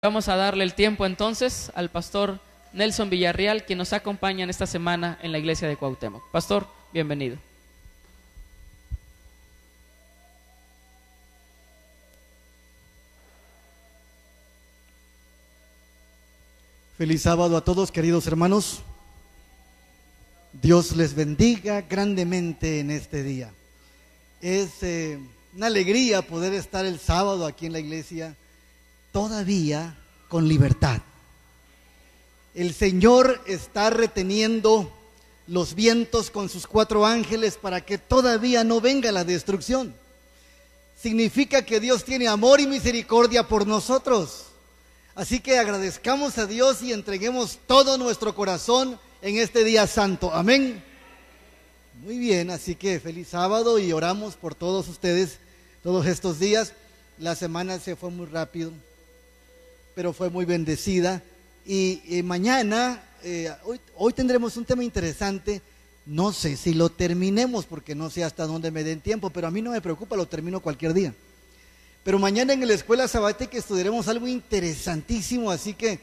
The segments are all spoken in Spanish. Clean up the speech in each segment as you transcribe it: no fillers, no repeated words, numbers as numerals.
Vamos a darle el tiempo entonces al pastor Nelson Villarreal, quien nos acompaña en esta semana en la iglesia de Cuauhtémoc. Pastor, bienvenido. Feliz sábado a todos, queridos hermanos. Dios les bendiga grandemente en este día. Es una alegría poder estar el sábado aquí en la iglesia, todavía con libertad. El Señor está reteniendo los vientos con sus 4 ángeles para que todavía no venga la destrucción. Significa que Dios tiene amor y misericordia por nosotros. Así que agradezcamos a Dios y entreguemos todo nuestro corazón en este día santo. Amén. Muy bien, así que feliz sábado y oramos por todos ustedes todos estos días. La semana se fue muy rápido, pero fue muy bendecida. Y mañana, hoy tendremos un tema interesante. No sé si lo terminemos porque no sé hasta dónde me den tiempo, pero a mí no me preocupa, lo termino cualquier día. Pero mañana en la escuela sabática estudiaremos algo interesantísimo, así que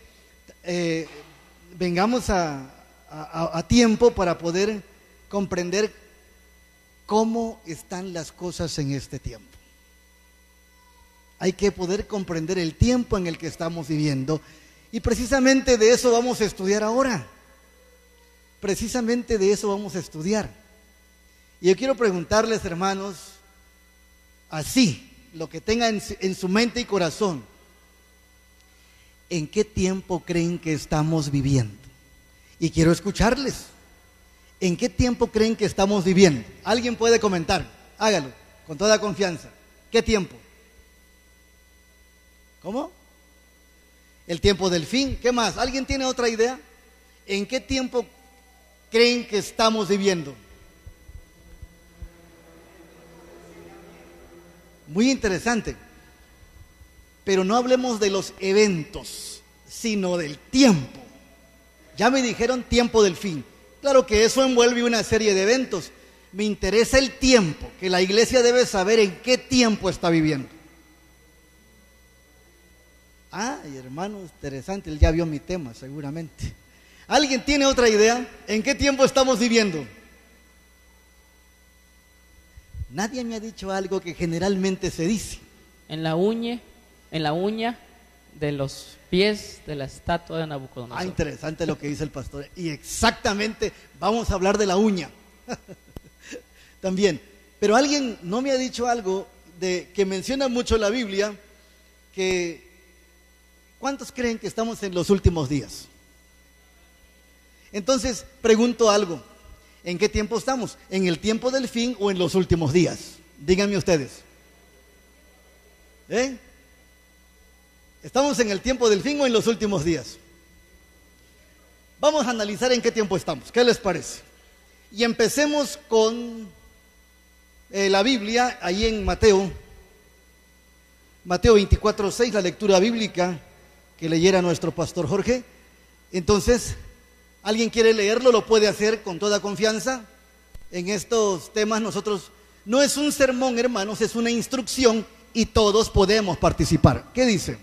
vengamos a tiempo para poder comprender cómo están las cosas en este tiempo. Hay que poder comprender el tiempo en el que estamos viviendo y precisamente de eso vamos a estudiar ahora. Precisamente de eso vamos a estudiar. Y yo quiero preguntarles, hermanos, así, lo que tengan en su mente y corazón, ¿en qué tiempo creen que estamos viviendo? Y quiero escucharles. ¿En qué tiempo creen que estamos viviendo? ¿Alguien puede comentar? Hágalo, con toda confianza. ¿Qué tiempo? ¿Cómo? El tiempo del fin. ¿Qué más? ¿Alguien tiene otra idea? ¿En qué tiempo creen que estamos viviendo? Muy interesante. Pero no hablemos de los eventos, sino del tiempo. Ya me dijeron tiempo del fin. Claro que eso envuelve una serie de eventos. Me interesa el tiempo, que la iglesia debe saber en qué tiempo está viviendo. Ay, hermano, interesante, él ya vio mi tema seguramente. ¿Alguien tiene otra idea? ¿En qué tiempo estamos viviendo? Nadie me ha dicho algo que generalmente se dice. En la uña de los pies de la estatua de Nabucodonosor. Ah, interesante lo que dice el pastor. Y exactamente, vamos a hablar de la uña. También. Pero alguien no me ha dicho algo que menciona mucho la Biblia, que ¿cuántos creen que estamos en los últimos días? Entonces, pregunto algo. ¿En qué tiempo estamos? ¿En el tiempo del fin o en los últimos días? Díganme ustedes. ¿Estamos en el tiempo del fin o en los últimos días? Vamos a analizar en qué tiempo estamos. ¿Qué les parece? Y empecemos con la Biblia, ahí en Mateo 24:6, la lectura bíblica que leyera nuestro pastor Jorge. Entonces, ¿alguien quiere leerlo? Lo puede hacer con toda confianza. En estos temas nosotros, no es un sermón, hermanos, es una instrucción y todos podemos participar. ¿Qué dice?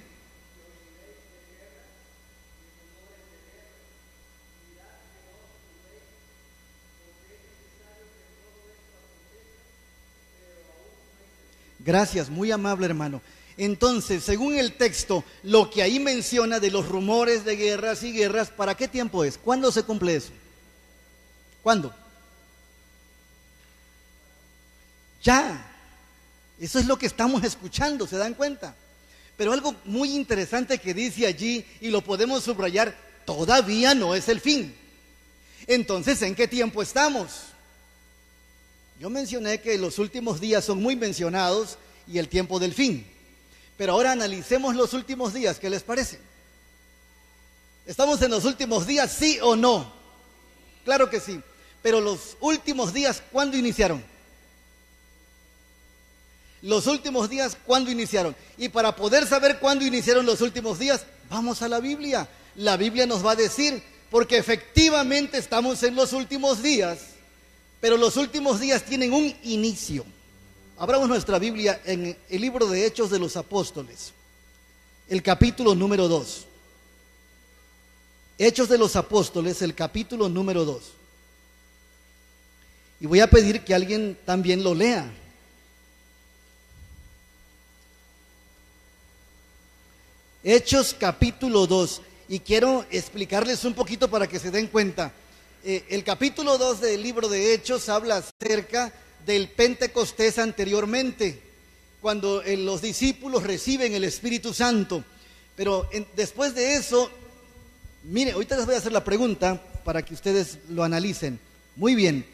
Gracias, muy amable hermano. Entonces, según el texto, lo que ahí menciona de los rumores de guerras y guerras, ¿para qué tiempo es? ¿Cuándo se cumple eso? ¿Cuándo? Ya. Eso es lo que estamos escuchando, ¿se dan cuenta? Pero algo muy interesante que dice allí, y lo podemos subrayar, todavía no es el fin. Entonces, ¿en qué tiempo estamos? Yo mencioné que los últimos días son muy mencionados y el tiempo del fin. Pero ahora analicemos los últimos días, ¿qué les parece? ¿Estamos en los últimos días, sí o no? Claro que sí. Pero los últimos días, ¿cuándo iniciaron? Los últimos días, ¿cuándo iniciaron? Y para poder saber cuándo iniciaron los últimos días, vamos a la Biblia. La Biblia nos va a decir, porque efectivamente estamos en los últimos días, pero los últimos días tienen un inicio. Abramos nuestra Biblia en el libro de Hechos de los Apóstoles. el capítulo número 2. Hechos de los Apóstoles, el capítulo número 2. Y voy a pedir que alguien también lo lea. Hechos capítulo 2. Y quiero explicarles un poquito para que se den cuenta. El capítulo 2 del libro de Hechos habla acerca del Pentecostés anteriormente, cuando los discípulos reciben el Espíritu Santo. Pero después de eso, mire, ahorita les voy a hacer la pregunta para que ustedes lo analicen. Muy bien,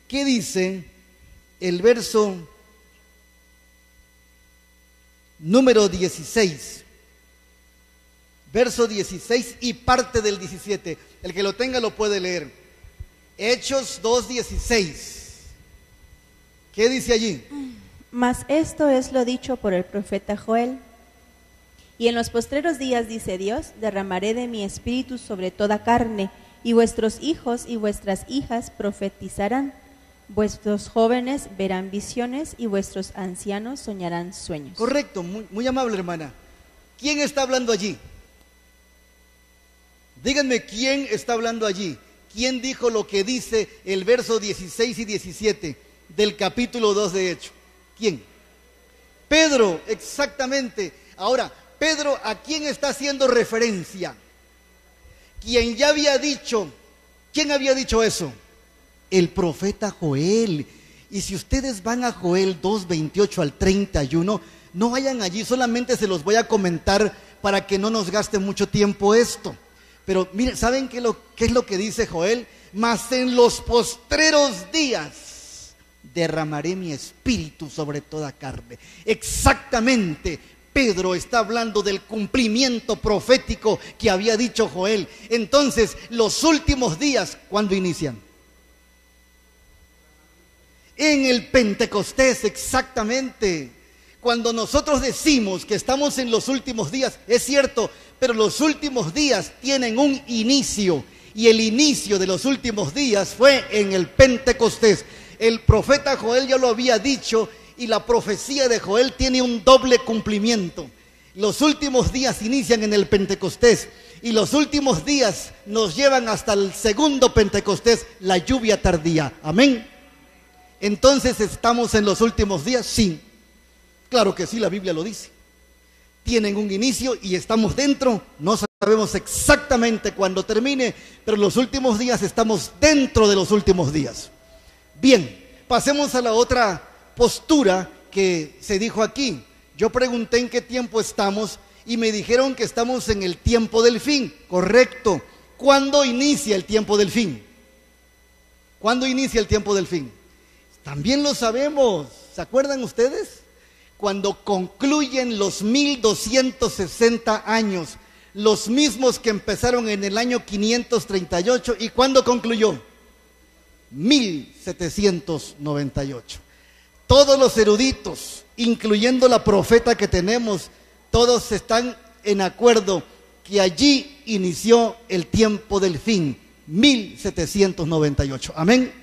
¿qué dice el verso número 16? Verso 16 y parte del 17. El que lo tenga lo puede leer. Hechos 2:16. ¿Qué dice allí? Mas esto es lo dicho por el profeta Joel. Y en los postreros días, dice Dios, derramaré de mi espíritu sobre toda carne, y vuestros hijos y vuestras hijas profetizarán, vuestros jóvenes verán visiones, y vuestros ancianos soñarán sueños. Correcto, muy amable, hermana. ¿Quién está hablando allí? Díganme, ¿quién está hablando allí? ¿Quién dijo lo que dice el verso 16 y 17 del capítulo 2 de Hechos? ¿Quién? Pedro, exactamente. Ahora, Pedro, ¿a quién está haciendo referencia? Quien ya había dicho, ¿quién había dicho eso? El profeta Joel. Y si ustedes van a Joel 2:28 al 31, no vayan allí, solamente se los voy a comentar para que no nos gaste mucho tiempo esto. Pero miren, ¿saben qué es lo que dice Joel? Mas en los postreros días derramaré mi espíritu sobre toda carne. Exactamente, Pedro está hablando del cumplimiento profético que había dicho Joel. Entonces, los últimos días, ¿cuándo inician? En el Pentecostés, exactamente. Cuando nosotros decimos que estamos en los últimos días, es cierto, pero los últimos días tienen un inicio, y el inicio de los últimos días fue en el Pentecostés. El profeta Joel ya lo había dicho, y la profecía de Joel tiene un doble cumplimiento. Los últimos días inician en el Pentecostés, y los últimos días nos llevan hasta el segundo Pentecostés, la lluvia tardía. Amén. Entonces, ¿estamos en los últimos días? Sí. Claro que sí, la Biblia lo dice. Tienen un inicio y estamos dentro. No sabemos exactamente cuándo termine, pero en los últimos días estamos dentro de los últimos días. Bien, pasemos a la otra postura que se dijo aquí. Yo pregunté en qué tiempo estamos y me dijeron que estamos en el tiempo del fin. Correcto. ¿Cuándo inicia el tiempo del fin? ¿Cuándo inicia el tiempo del fin? También lo sabemos. ¿Se acuerdan ustedes? Cuando concluyen los 1260 años, los mismos que empezaron en el año 538. ¿Y cuándo concluyó? 1798. Todos los eruditos, incluyendo la profeta que tenemos, todos están en acuerdo que allí inició el tiempo del fin, 1798. Amén.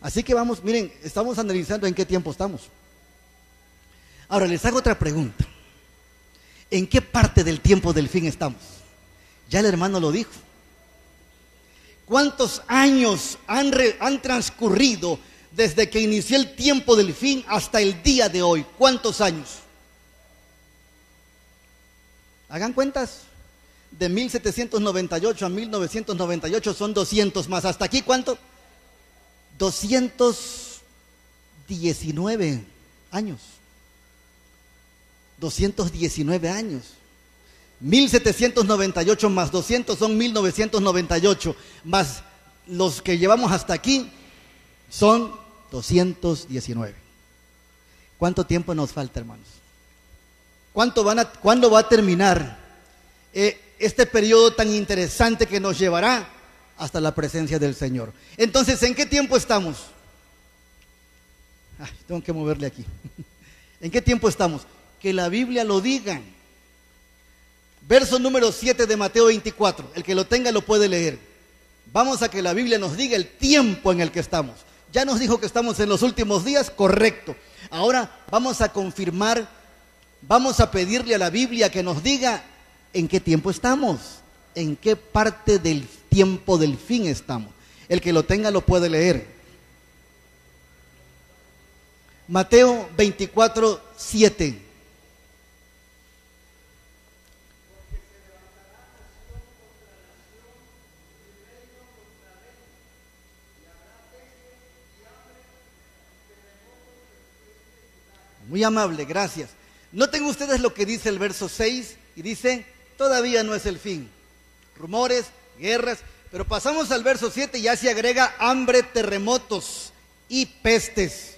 Así que vamos, miren, estamos analizando en qué tiempo estamos. Ahora les hago otra pregunta. ¿En qué parte del tiempo del fin estamos? Ya el hermano lo dijo. ¿Cuántos años han transcurrido desde que inició el tiempo del fin hasta el día de hoy? ¿Cuántos años? Hagan cuentas. De 1798 a 1998 son 200 más. ¿Hasta aquí cuánto? 219 años. 219 años. 1798 más 200 son 1998, más los que llevamos hasta aquí son 219. ¿Cuánto tiempo nos falta, hermanos? ¿Cuándo va a terminar este periodo tan interesante que nos llevará hasta la presencia del Señor? Entonces, ¿en qué tiempo estamos? Tengo que moverle aquí. ¿En qué tiempo estamos? Que la Biblia lo diga. Verso número 7 de Mateo 24. El que lo tenga lo puede leer. Vamos a que la Biblia nos diga el tiempo en el que estamos. Ya nos dijo que estamos en los últimos días, correcto. Ahora vamos a confirmar vamos a pedirle a la Biblia que nos diga en qué tiempo estamos, en qué parte del tiempo del fin estamos. El que lo tenga lo puede leer. Mateo 24:7. Muy amable, gracias. Noten ustedes lo que dice el verso 6 y dice, todavía no es el fin. Rumores, guerras, pero pasamos al verso 7 y ya se agrega hambre, terremotos y pestes.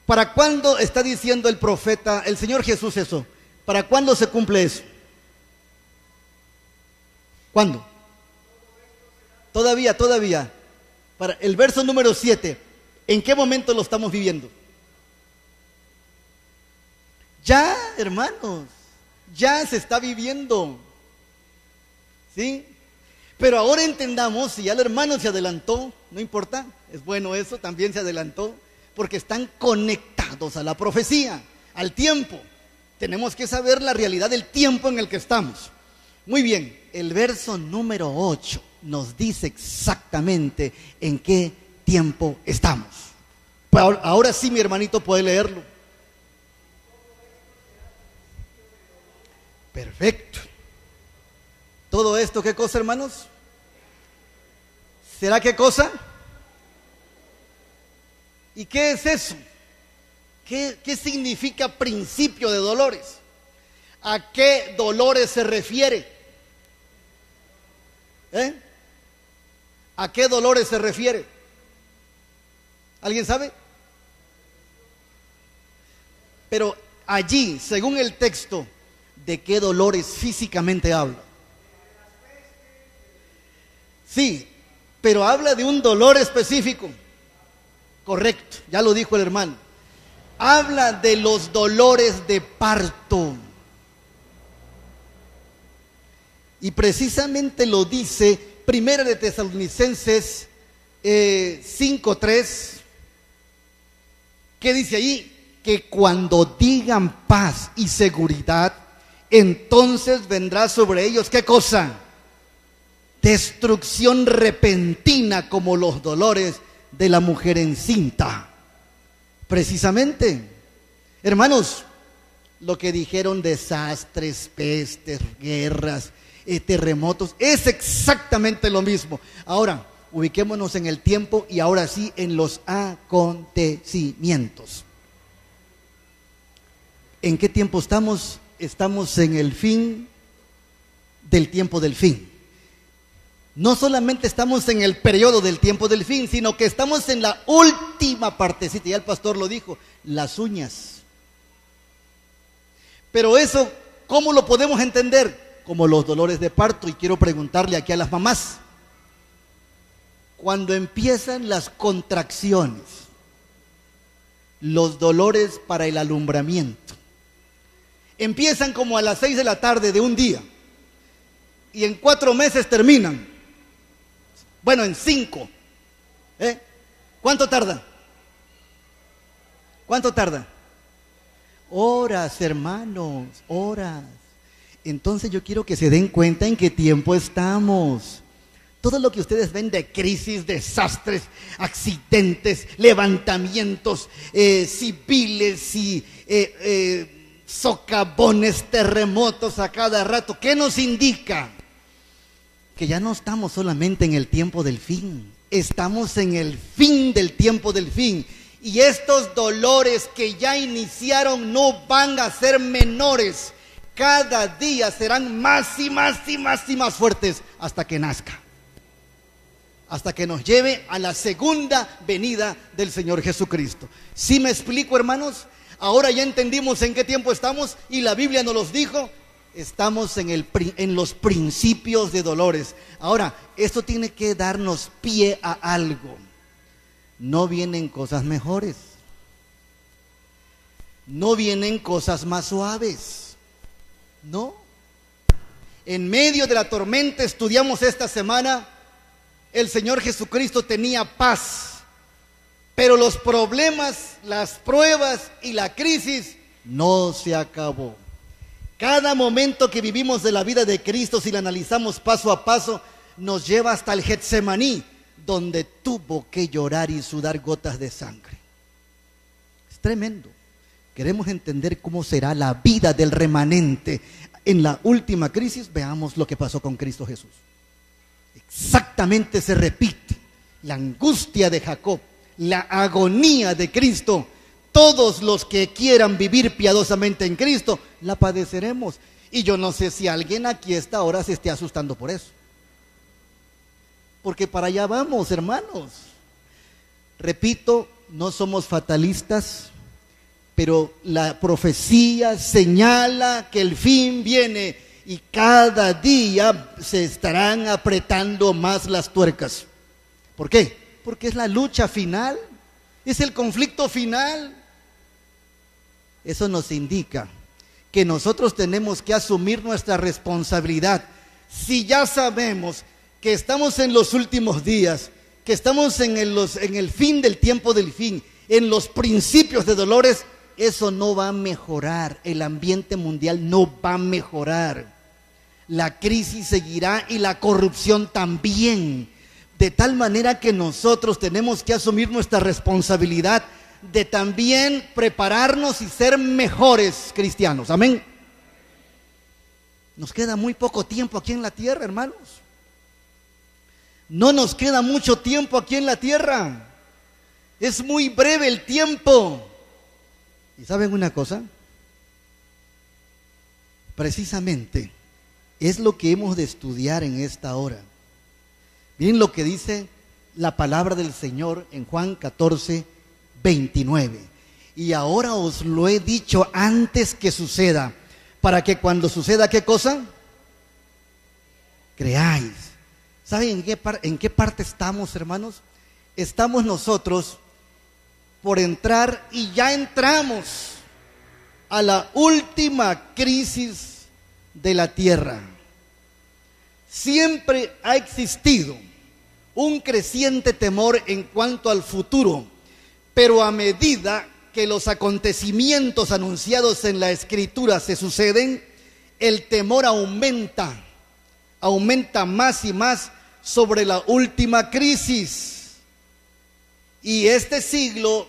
¿Para cuándo está diciendo el profeta, el Señor Jesús eso? ¿Para cuándo se cumple eso? ¿Cuándo? Todavía. Para el verso número 7, ¿en qué momento lo estamos viviendo? Ya, hermanos, ya se está viviendo, ¿sí? Pero ahora entendamos, si ya el hermano se adelantó, no importa, es bueno eso, también se adelantó, porque están conectados a la profecía, al tiempo. Tenemos que saber la realidad del tiempo en el que estamos. Muy bien, el verso número 8 nos dice exactamente en qué tiempo estamos. Pues ahora sí, mi hermanito puede leerlo. Perfecto. ¿Todo esto qué cosa, hermanos? ¿Será qué cosa? ¿Y qué es eso? ¿Qué significa principio de dolores? ¿A qué dolores se refiere? ¿A qué dolores se refiere? ¿Alguien sabe? Pero allí, según el texto, ¿de qué dolores físicamente habla? Sí, pero habla de un dolor específico. Correcto, ya lo dijo el hermano. Habla de los dolores de parto. Y precisamente lo dice Primera de Tesalonicenses 5:3. ¿Qué dice ahí? Que cuando digan paz y seguridad, entonces vendrá sobre ellos, ¿qué cosa? Destrucción repentina como los dolores de la mujer encinta. Precisamente, hermanos, lo que dijeron desastres, pestes, guerras, terremotos, es exactamente lo mismo. Ahora, ubiquémonos en el tiempo y ahora sí en los acontecimientos. ¿En qué tiempo estamos? Estamos en el fin del tiempo del fin. No solamente estamos en el periodo del tiempo del fin, sino que estamos en la última partecita, ya el pastor lo dijo, las uñas. Pero eso, ¿cómo lo podemos entender? Como los dolores de parto. Y quiero preguntarle aquí a las mamás, cuando empiezan las contracciones, los dolores para el alumbramiento, empiezan como a las 6 de la tarde de un día y en 4 meses terminan. Bueno, en 5. ¿Cuánto tarda? ¿Cuánto tarda? Horas, hermanos, horas. Entonces yo quiero que se den cuenta en qué tiempo estamos. Todo lo que ustedes ven de crisis, desastres, accidentes, levantamientos civiles y socavones, terremotos a cada rato, ¿qué nos indica? Que ya no estamos solamente en el tiempo del fin, estamos en el fin del tiempo del fin. Y estos dolores que ya iniciaron no van a ser menores. Cada día serán más y más y más y más fuertes hasta que nazca. Hasta que nos lleve a la segunda venida del Señor Jesucristo. ¿Sí me explico, hermanos? Ahora ya entendimos en qué tiempo estamos y la Biblia nos los dijo. Estamos en los principios de dolores. Ahora, esto tiene que darnos pie a algo. No vienen cosas mejores. No vienen cosas más suaves. No. En medio de la tormenta, estudiamos esta semana, el Señor Jesucristo tenía paz. Pero los problemas, las pruebas y la crisis no se acabó. Cada momento que vivimos de la vida de Cristo, si la analizamos paso a paso, nos lleva hasta el Getsemaní, donde tuvo que llorar y sudar gotas de sangre. Es tremendo. Queremos entender cómo será la vida del remanente en la última crisis. Veamos lo que pasó con Cristo Jesús. Exactamente se repite la angustia de Jacob, la agonía de Cristo. Todos los que quieran vivir piadosamente en Cristo, la padeceremos. Y yo no sé si alguien aquí a esta hora se esté asustando por eso. Porque para allá vamos, hermanos. Repito, no somos fatalistas, pero la profecía señala que el fin viene y cada día se estarán apretando más las tuercas. ¿Por qué? Porque es la lucha final, es el conflicto final. Eso nos indica que nosotros tenemos que asumir nuestra responsabilidad. Si ya sabemos que estamos en los últimos días, que estamos en el fin del tiempo del fin, en los principios de dolores, eso no va a mejorar. El ambiente mundial no va a mejorar. La crisis seguirá y la corrupción también. De tal manera que nosotros tenemos que asumir nuestra responsabilidad de también prepararnos y ser mejores cristianos. Amén. Nos queda muy poco tiempo aquí en la tierra, hermanos. No nos queda mucho tiempo aquí en la tierra. Es muy breve el tiempo. ¿Y saben una cosa? Precisamente es lo que hemos de estudiar en esta hora. Miren lo que dice la palabra del Señor en Juan 14:29. Y ahora os lo he dicho antes que suceda, para que cuando suceda, ¿qué cosa? Creáis. ¿Saben en qué parte estamos, hermanos? Estamos nosotros por entrar, y ya entramos a la última crisis de la tierra. Siempre ha existido un creciente temor en cuanto al futuro, pero a medida que los acontecimientos anunciados en la Escritura se suceden, el temor aumenta más y más sobre la última crisis. Y este siglo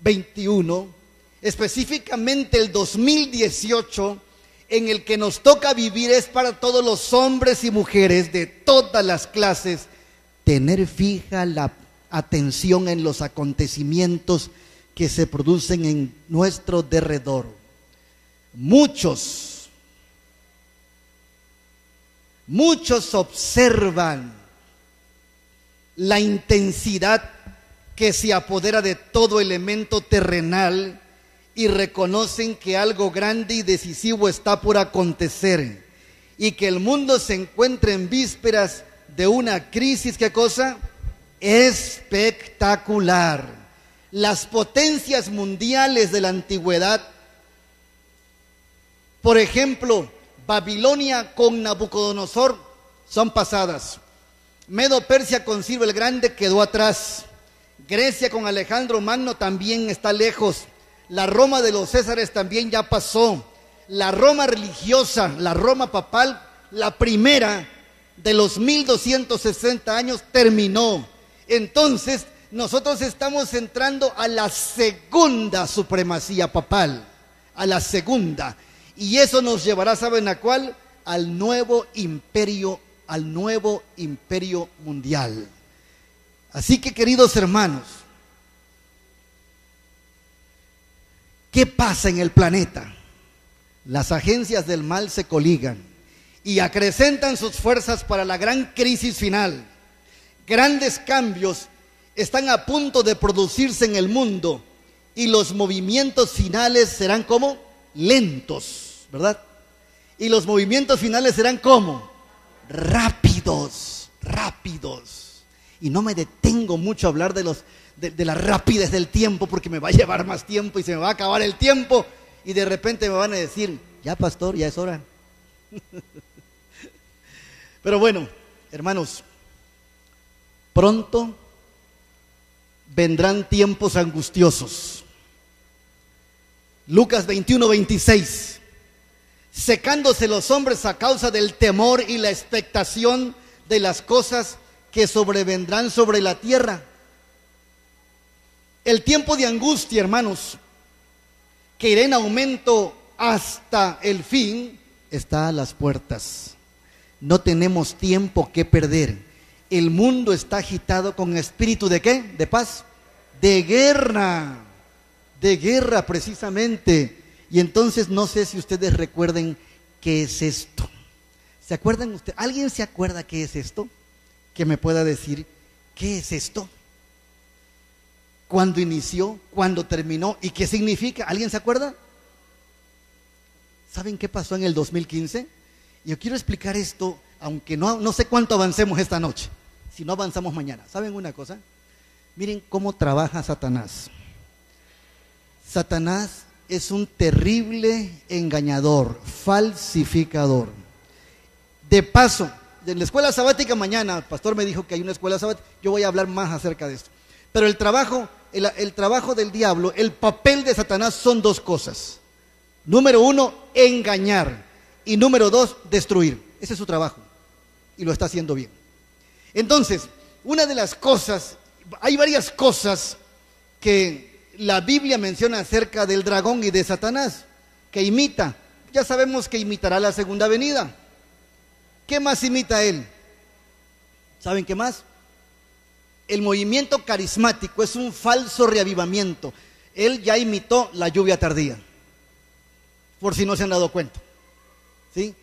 XXI, específicamente el 2018, en el que nos toca vivir, es para todos los hombres y mujeres de todas las clases tener fija la atención en los acontecimientos que se producen en nuestro derredor. Muchos observan la intensidad que se apodera de todo elemento terrenal y reconocen que algo grande y decisivo está por acontecer y que el mundo se encuentra en vísperas de una crisis, ¿qué cosa? Espectacular. Las potencias mundiales de la antigüedad, por ejemplo, Babilonia con Nabucodonosor, son pasadas. Medo-Persia con Ciro el Grande quedó atrás. Grecia con Alejandro Magno también está lejos. La Roma de los Césares también ya pasó. La Roma religiosa, la Roma papal, la primera de los 1260 años terminó. Entonces nosotros estamos entrando a la segunda supremacía papal, a la segunda. Y eso nos llevará, ¿saben a cuál? Al nuevo imperio mundial. Así que, queridos hermanos, ¿qué pasa en el planeta? Las agencias del mal se coligan y acrecentan sus fuerzas para la gran crisis final. Grandes cambios están a punto de producirse en el mundo y los movimientos finales serán como lentos, ¿verdad? Y los movimientos finales serán como rápidos. Y no me detengo mucho a hablar de la rapidez del tiempo, porque me va a llevar más tiempo y se me va a acabar el tiempo y de repente me van a decir, ya pastor, ya es hora. Pero bueno, hermanos, pronto vendrán tiempos angustiosos. Lucas 21:26. Secándose los hombres a causa del temor y la expectación de las cosas que sobrevendrán sobre la tierra. El tiempo de angustia, hermanos, que irá en aumento hasta el fin, está a las puertas. No tenemos tiempo que perder. El mundo está agitado con espíritu ¿de qué? ¿De paz? De guerra precisamente. Y entonces no sé si ustedes recuerden qué es esto. ¿Se acuerdan ustedes? ¿Alguien se acuerda qué es esto? Que me pueda decir, ¿qué es esto? ¿Cuándo inició? ¿Cuándo terminó? ¿Y qué significa? ¿Alguien se acuerda? ¿Saben qué pasó en el 2015? Yo quiero explicar esto, aunque no sé cuánto avancemos esta noche, si no avanzamos mañana. ¿Saben una cosa? Miren cómo trabaja Satanás. Satanás es un terrible engañador, falsificador. De paso, en la escuela sabática mañana, el pastor me dijo que hay una escuela sabática, yo voy a hablar más acerca de esto. Pero el trabajo del diablo, el papel de Satanás son dos cosas. Número 1, engañar. Y número 2, destruir. Ese es su trabajo. Y lo está haciendo bien. Entonces, una de las cosas, hay varias cosas que la Biblia menciona acerca del dragón y de Satanás, que imita. Ya sabemos que imitará la segunda venida. ¿Qué más imita él? ¿Saben qué más? El movimiento carismático es un falso reavivamiento. Él ya imitó la lluvia tardía, por si no se han dado cuenta. ¿Sí?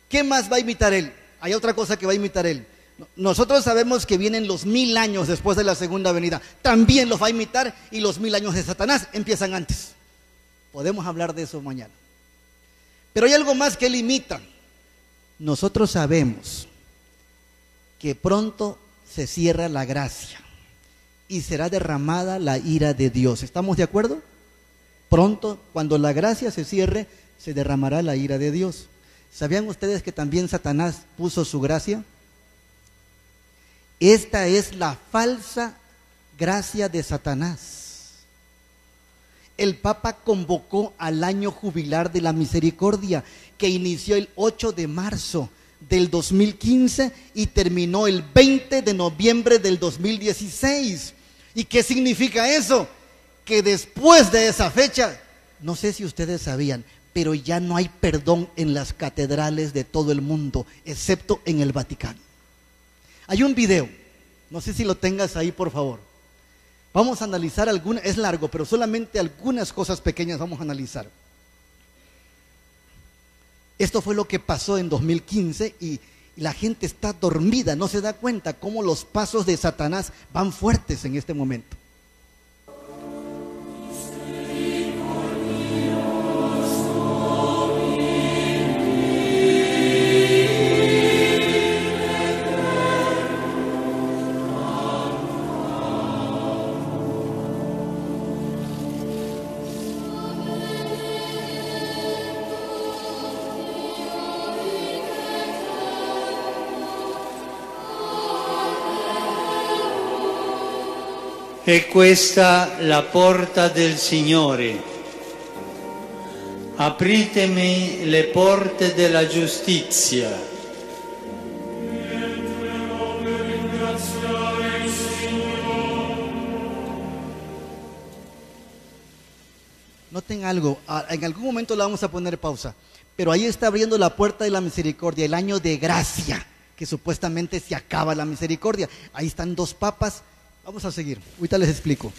¿Qué más va a imitar él? Hay otra cosa que va a imitar él. Nosotros sabemos que vienen los 1000 años después de la segunda venida. También los va a imitar, y los 1000 años de Satanás empiezan antes. Podemos hablar de eso mañana. Pero hay algo más que él imita. Nosotros sabemos que pronto se cierra la gracia y será derramada la ira de Dios. ¿Estamos de acuerdo? Pronto, cuando la gracia se cierre, se derramará la ira de Dios. ¿Sabían ustedes que también Satanás puso su gracia? Esta es la falsa gracia de Satanás. El Papa convocó al año jubilar de la misericordia, que inició el 8 de marzo del 2015 y terminó el 20 de noviembre del 2016. ¿Y qué significa eso? Que después de esa fecha, no sé si ustedes sabían, pero ya no hay perdón en las catedrales de todo el mundo, excepto en el Vaticano. Hay un video, no sé si lo tengas ahí, por favor. Vamos a analizar algunas, es largo, pero solamente algunas cosas pequeñas vamos a analizar. Esto fue lo que pasó en 2015 y la gente está dormida, no se da cuenta cómo los pasos de Satanás van fuertes en este momento. È questa la porta del Signore. Apritemi le porte della giustizia. Noten algo, en algún momento le vamos a poner pausa, pero ahí está abriendo la puerta de la misericordia, el año de gracia, que supuestamente se acaba la misericordia. Ahí están dos papas. Vamos a seguir, ahorita les explico.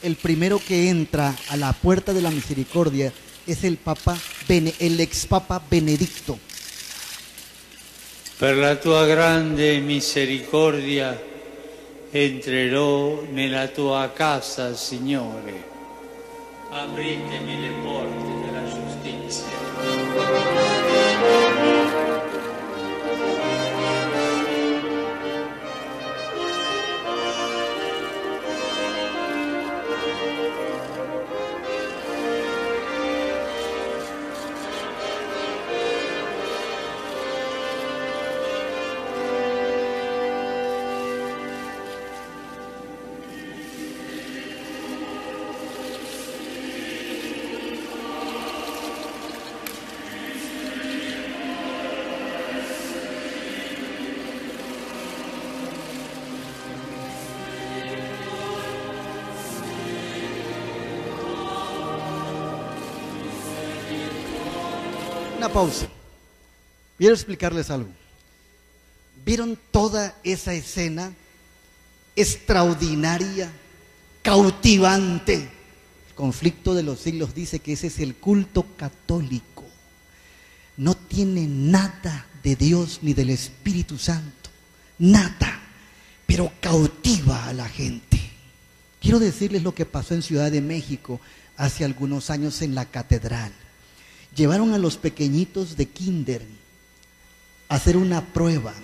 El primero que entra a la puerta de la misericordia es el ex Papa Benedicto. Per la tua grande misericordia entrerò nella tua casa, Signore. Apritemi le porte della giustizia. Una pausa. Quiero explicarles algo. ¿Vieron toda esa escena extraordinaria, cautivante? El conflicto de los siglos dice que ese es el culto católico. No tiene nada de Dios ni del Espíritu Santo, nada, pero cautiva a la gente. Quiero decirles lo que pasó en Ciudad de México hace algunos años en la catedral. Llevaron a los pequeñitos de kinder a hacer una prueba.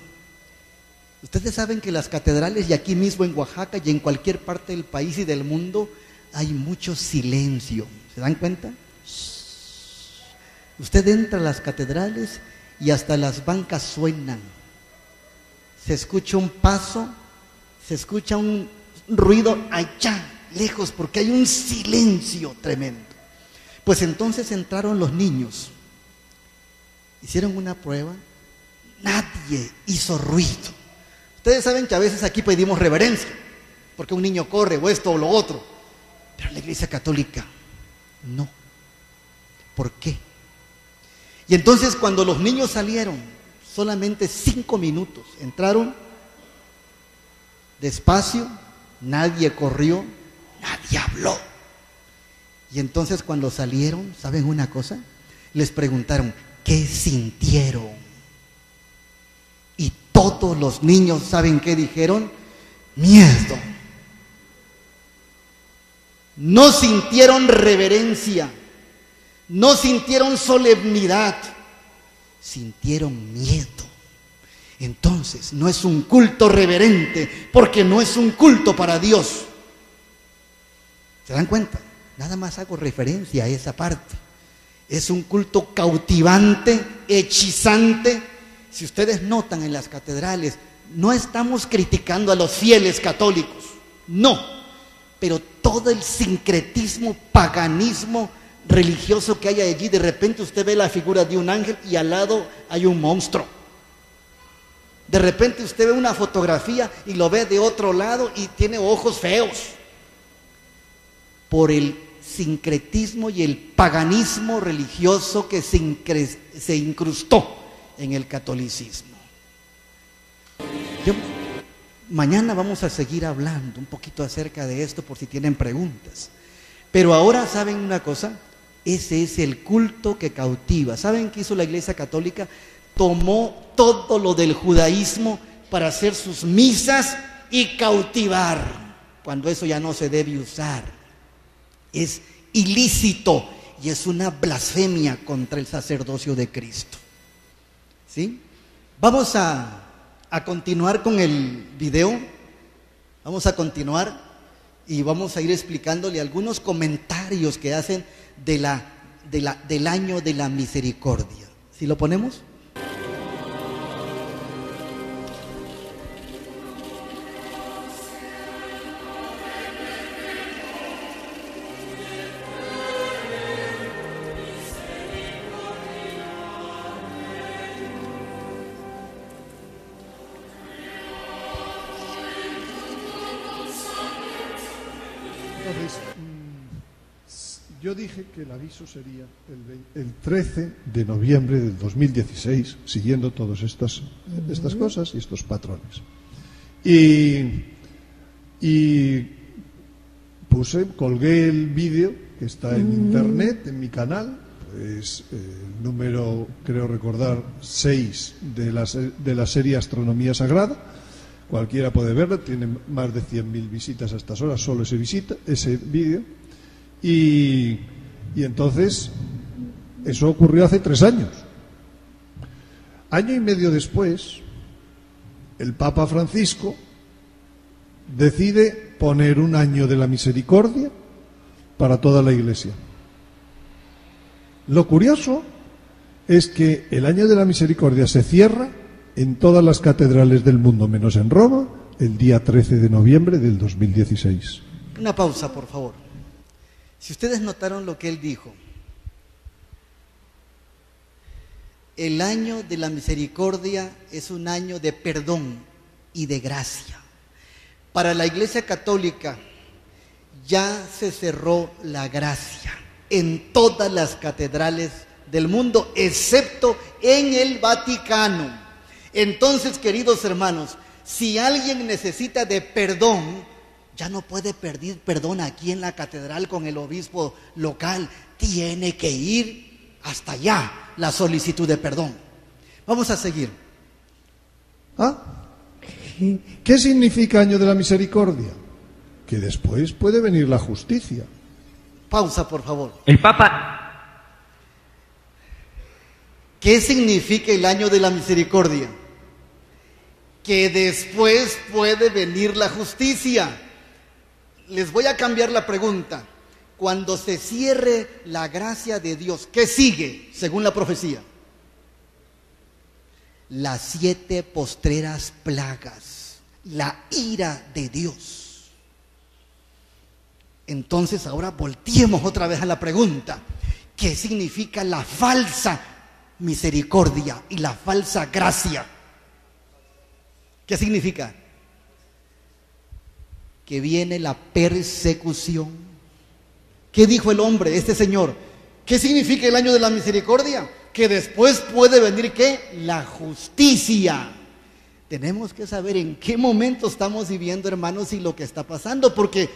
Ustedes saben que las catedrales, y aquí mismo en Oaxaca y en cualquier parte del país y del mundo, hay mucho silencio. ¿Se dan cuenta? Usted entra a las catedrales y hasta las bancas suenan. Se escucha un paso, se escucha un ruido allá, lejos, porque hay un silencio tremendo. Pues entonces entraron los niños, hicieron una prueba, nadie hizo ruido. Ustedes saben que a veces aquí pedimos reverencia, porque un niño corre o esto o lo otro, pero en la Iglesia Católica no. ¿Por qué? Y entonces cuando los niños salieron, solamente 5 minutos, entraron despacio, nadie corrió, nadie habló. Y entonces cuando salieron, ¿saben una cosa? Les preguntaron, ¿qué sintieron? Y todos los niños, ¿saben qué dijeron? Miedo. No sintieron reverencia, no sintieron solemnidad, sintieron miedo. Entonces, no es un culto reverente, porque no es un culto para Dios. ¿Se dan cuenta? Nada más hago referencia a esa parte. Es un culto cautivante, hechizante. Si ustedes notan en las catedrales, no estamos criticando a los fieles católicos, no, pero todo el sincretismo, paganismo religioso que hay allí, de repente usted ve la figura de un ángel y al lado hay un monstruo. De repente usted ve una fotografía y lo ve de otro lado y tiene ojos feos. Por el sincretismo y el paganismo religioso que se incrustó en el catolicismo. Mañana vamos a seguir hablando un poquito acerca de esto por si tienen preguntas. Pero ahora, ¿saben una cosa? Ese es el culto que cautiva. ¿Saben qué hizo la Iglesia Católica? Tomó todo lo del judaísmo para hacer sus misas y cautivar, cuando eso ya no se debe usar. Es ilícito y es una blasfemia contra el sacerdocio de Cristo. ¿Sí? Vamos a continuar con el video. Vamos a continuar y vamos a ir explicándole algunos comentarios que hacen del año de la misericordia. ¿Sí lo ponemos? Entonces, yo dije que el aviso sería el 13 de noviembre del 2016, siguiendo todas estas cosas y estos patrones. Y colgué el vídeo que está en internet, en mi canal, es el número, creo recordar, 6 de la serie Astronomía Sagrada. Cualquiera puede verlo, tiene más de 100.000 visitas a estas horas, solo ese vídeo. Y entonces, eso ocurrió hace 3 años. Año y medio después, el Papa Francisco decide poner un año de la misericordia para toda la Iglesia. Lo curioso es que el año de la misericordia se cierra en todas las catedrales del mundo, menos en Roma, el día 13 de noviembre del 2016. Una pausa, por favor. Si ustedes notaron lo que él dijo, el año de la misericordia es un año de perdón y de gracia. Para la Iglesia Católica ya se cerró la gracia en todas las catedrales del mundo, excepto en el Vaticano. Entonces, queridos hermanos, si alguien necesita de perdón, ya no puede pedir perdón aquí en la catedral con el obispo local, tiene que ir hasta allá la solicitud de perdón. Vamos a seguir. ¿Qué significa año de la misericordia? Que después puede venir la justicia. Pausa, por favor. El Papa. ¿Qué significa el año de la misericordia? Que después puede venir la justicia. Les voy a cambiar la pregunta. Cuando se cierre la gracia de Dios, ¿qué sigue según la profecía? Las 7 postreras plagas, la ira de Dios. Entonces ahora volteemos otra vez a la pregunta. ¿Qué significa la falsa misericordia y la falsa gracia? ¿Qué significa? Que viene la persecución. ¿Qué dijo el hombre, este señor? ¿Qué significa el año de la misericordia? Que después puede venir, ¿qué? La justicia. Tenemos que saber en qué momento estamos viviendo, hermanos, y lo que está pasando, porque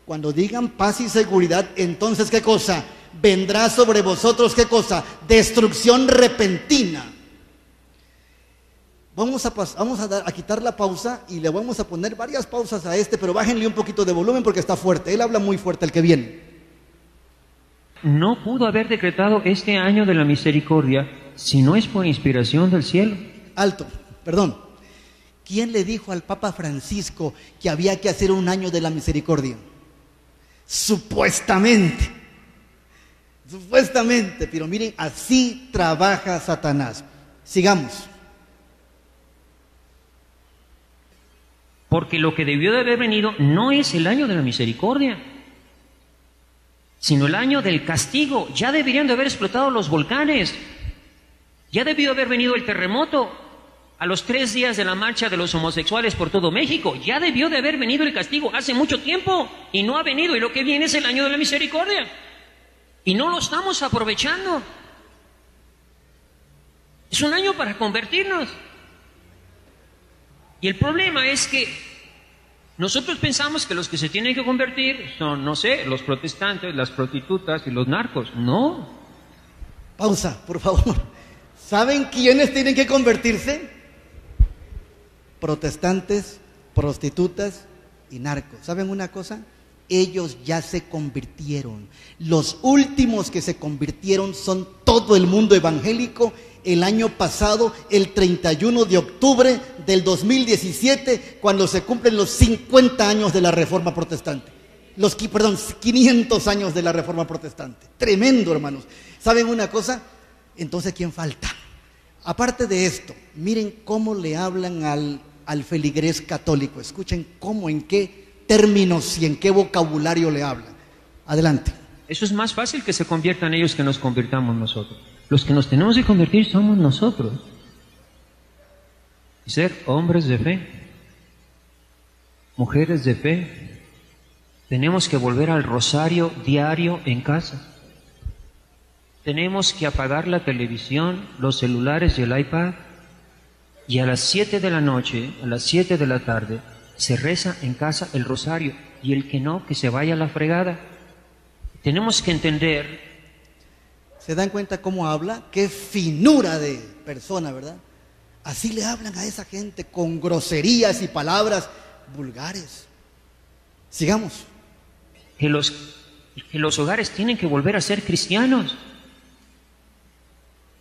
cuando digan paz y seguridad, entonces, ¿qué cosa? Vendrá sobre vosotros, ¿qué cosa? Destrucción repentina. Vamos a quitar la pausa y le vamos a poner varias pausas a pero bájenle un poquito de volumen porque está fuerte. Él habla muy fuerte, el que viene. No pudo haber decretado este año de la misericordia si no es por inspiración del cielo. Alto, perdón. ¿Quién le dijo al Papa Francisco que había que hacer un año de la misericordia? Supuestamente, pero miren, así trabaja Satanás. Sigamos. Porque lo que debió de haber venido no es el año de la misericordia, sino el año del castigo. Ya deberían de haber explotado los volcanes. Ya debió haber venido el terremoto a los 3 días de la marcha de los homosexuales por todo México. Ya debió de haber venido el castigo hace mucho tiempo y no ha venido. Y lo que viene es el año de la misericordia. Y no lo estamos aprovechando. Es un año para convertirnos. Y el problema es que nosotros pensamos que los que se tienen que convertir son, no sé, los protestantes, las prostitutas y los narcos. No. Pausa, por favor. ¿Saben quiénes tienen que convertirse? Protestantes, prostitutas y narcos. ¿Saben una cosa? Ellos ya se convirtieron. Los últimos que se convirtieron son todo el mundo evangélico. El año pasado, el 31 de octubre del 2017, cuando se cumplen los 50 años de la Reforma Protestante. 500 años de la Reforma Protestante. Tremendo, hermanos. ¿Saben una cosa? Entonces, ¿quién falta? Aparte de esto, miren cómo le hablan al feligrés católico. Escuchen cómo, en qué términos y en qué vocabulario le hablan. Adelante. Eso es más fácil que se conviertan ellos que nos convirtamos nosotros. Los que nos tenemos que convertir somos nosotros. Y ser hombres de fe, mujeres de fe. Tenemos que volver al rosario diario en casa. Tenemos que apagar la televisión, los celulares y el iPad. Y a las 7 de la noche, a las 7 de la tarde, se reza en casa el rosario. Y el que no, que se vaya a la fregada. Tenemos que entender. ¿Se dan cuenta cómo habla? Qué finura de persona, ¿verdad? Así le hablan a esa gente con groserías y palabras vulgares. Sigamos. Que los hogares tienen que volver a ser cristianos.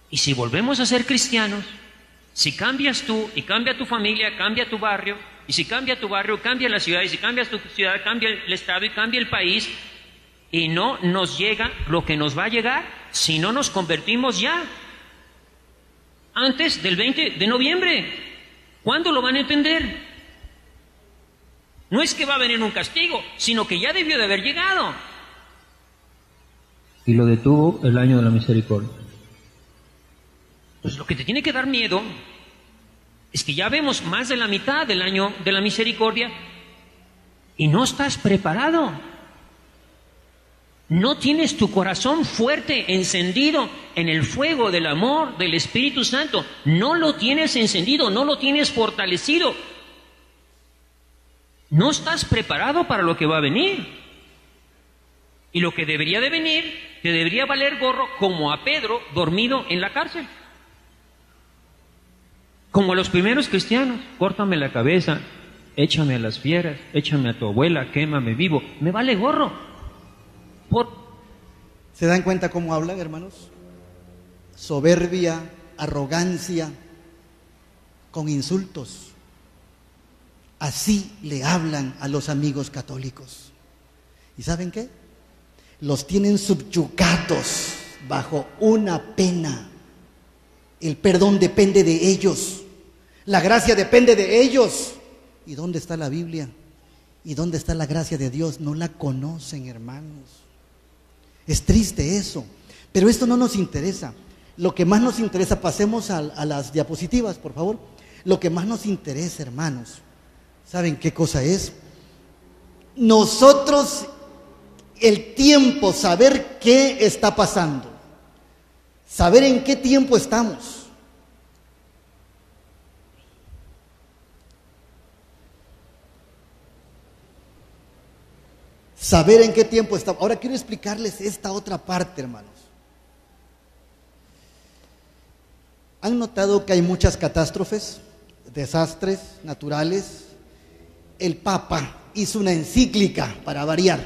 Y si volvemos a ser cristianos, si cambias tú y cambia tu familia, cambia tu barrio, y si cambia tu barrio, cambia la ciudad, y si cambias tu ciudad, cambia el estado y cambia el país, y no nos llega lo que nos va a llegar si no nos convertimos ya. Antes del 20 de noviembre. ¿Cuándo lo van a entender? No es que va a venir un castigo, sino que ya debió de haber llegado. Y lo detuvo el año de la misericordia. Pues lo que te tiene que dar miedo es que ya vemos más de la mitad del año de la misericordia y no estás preparado. No tienes tu corazón fuerte, encendido en el fuego del amor del Espíritu Santo. No lo tienes encendido, no lo tienes fortalecido. No estás preparado para lo que va a venir. Y lo que debería de venir, te debería valer gorro, como a Pedro dormido en la cárcel. Como a los primeros cristianos: córtame la cabeza, échame a las fieras, échame a tu abuela, quémame vivo. Me vale gorro. ¿Se dan cuenta cómo hablan, hermanos? Soberbia, arrogancia, con insultos. Así le hablan a los amigos católicos. ¿Y saben qué? Los tienen subyugados bajo una pena. El perdón depende de ellos. La gracia depende de ellos. ¿Y dónde está la Biblia? ¿Y dónde está la gracia de Dios? No la conocen, hermanos. Es triste eso, pero esto no nos interesa. Lo que más nos interesa, pasemos a las diapositivas, por favor. Lo que más nos interesa, hermanos, ¿saben qué cosa es? Nosotros, el tiempo, saber qué está pasando, saber en qué tiempo estamos. Saber en qué tiempo estamos. Ahora quiero explicarles esta otra parte, hermanos. ¿Han notado que hay muchas catástrofes, desastres naturales? El Papa hizo una encíclica para variar.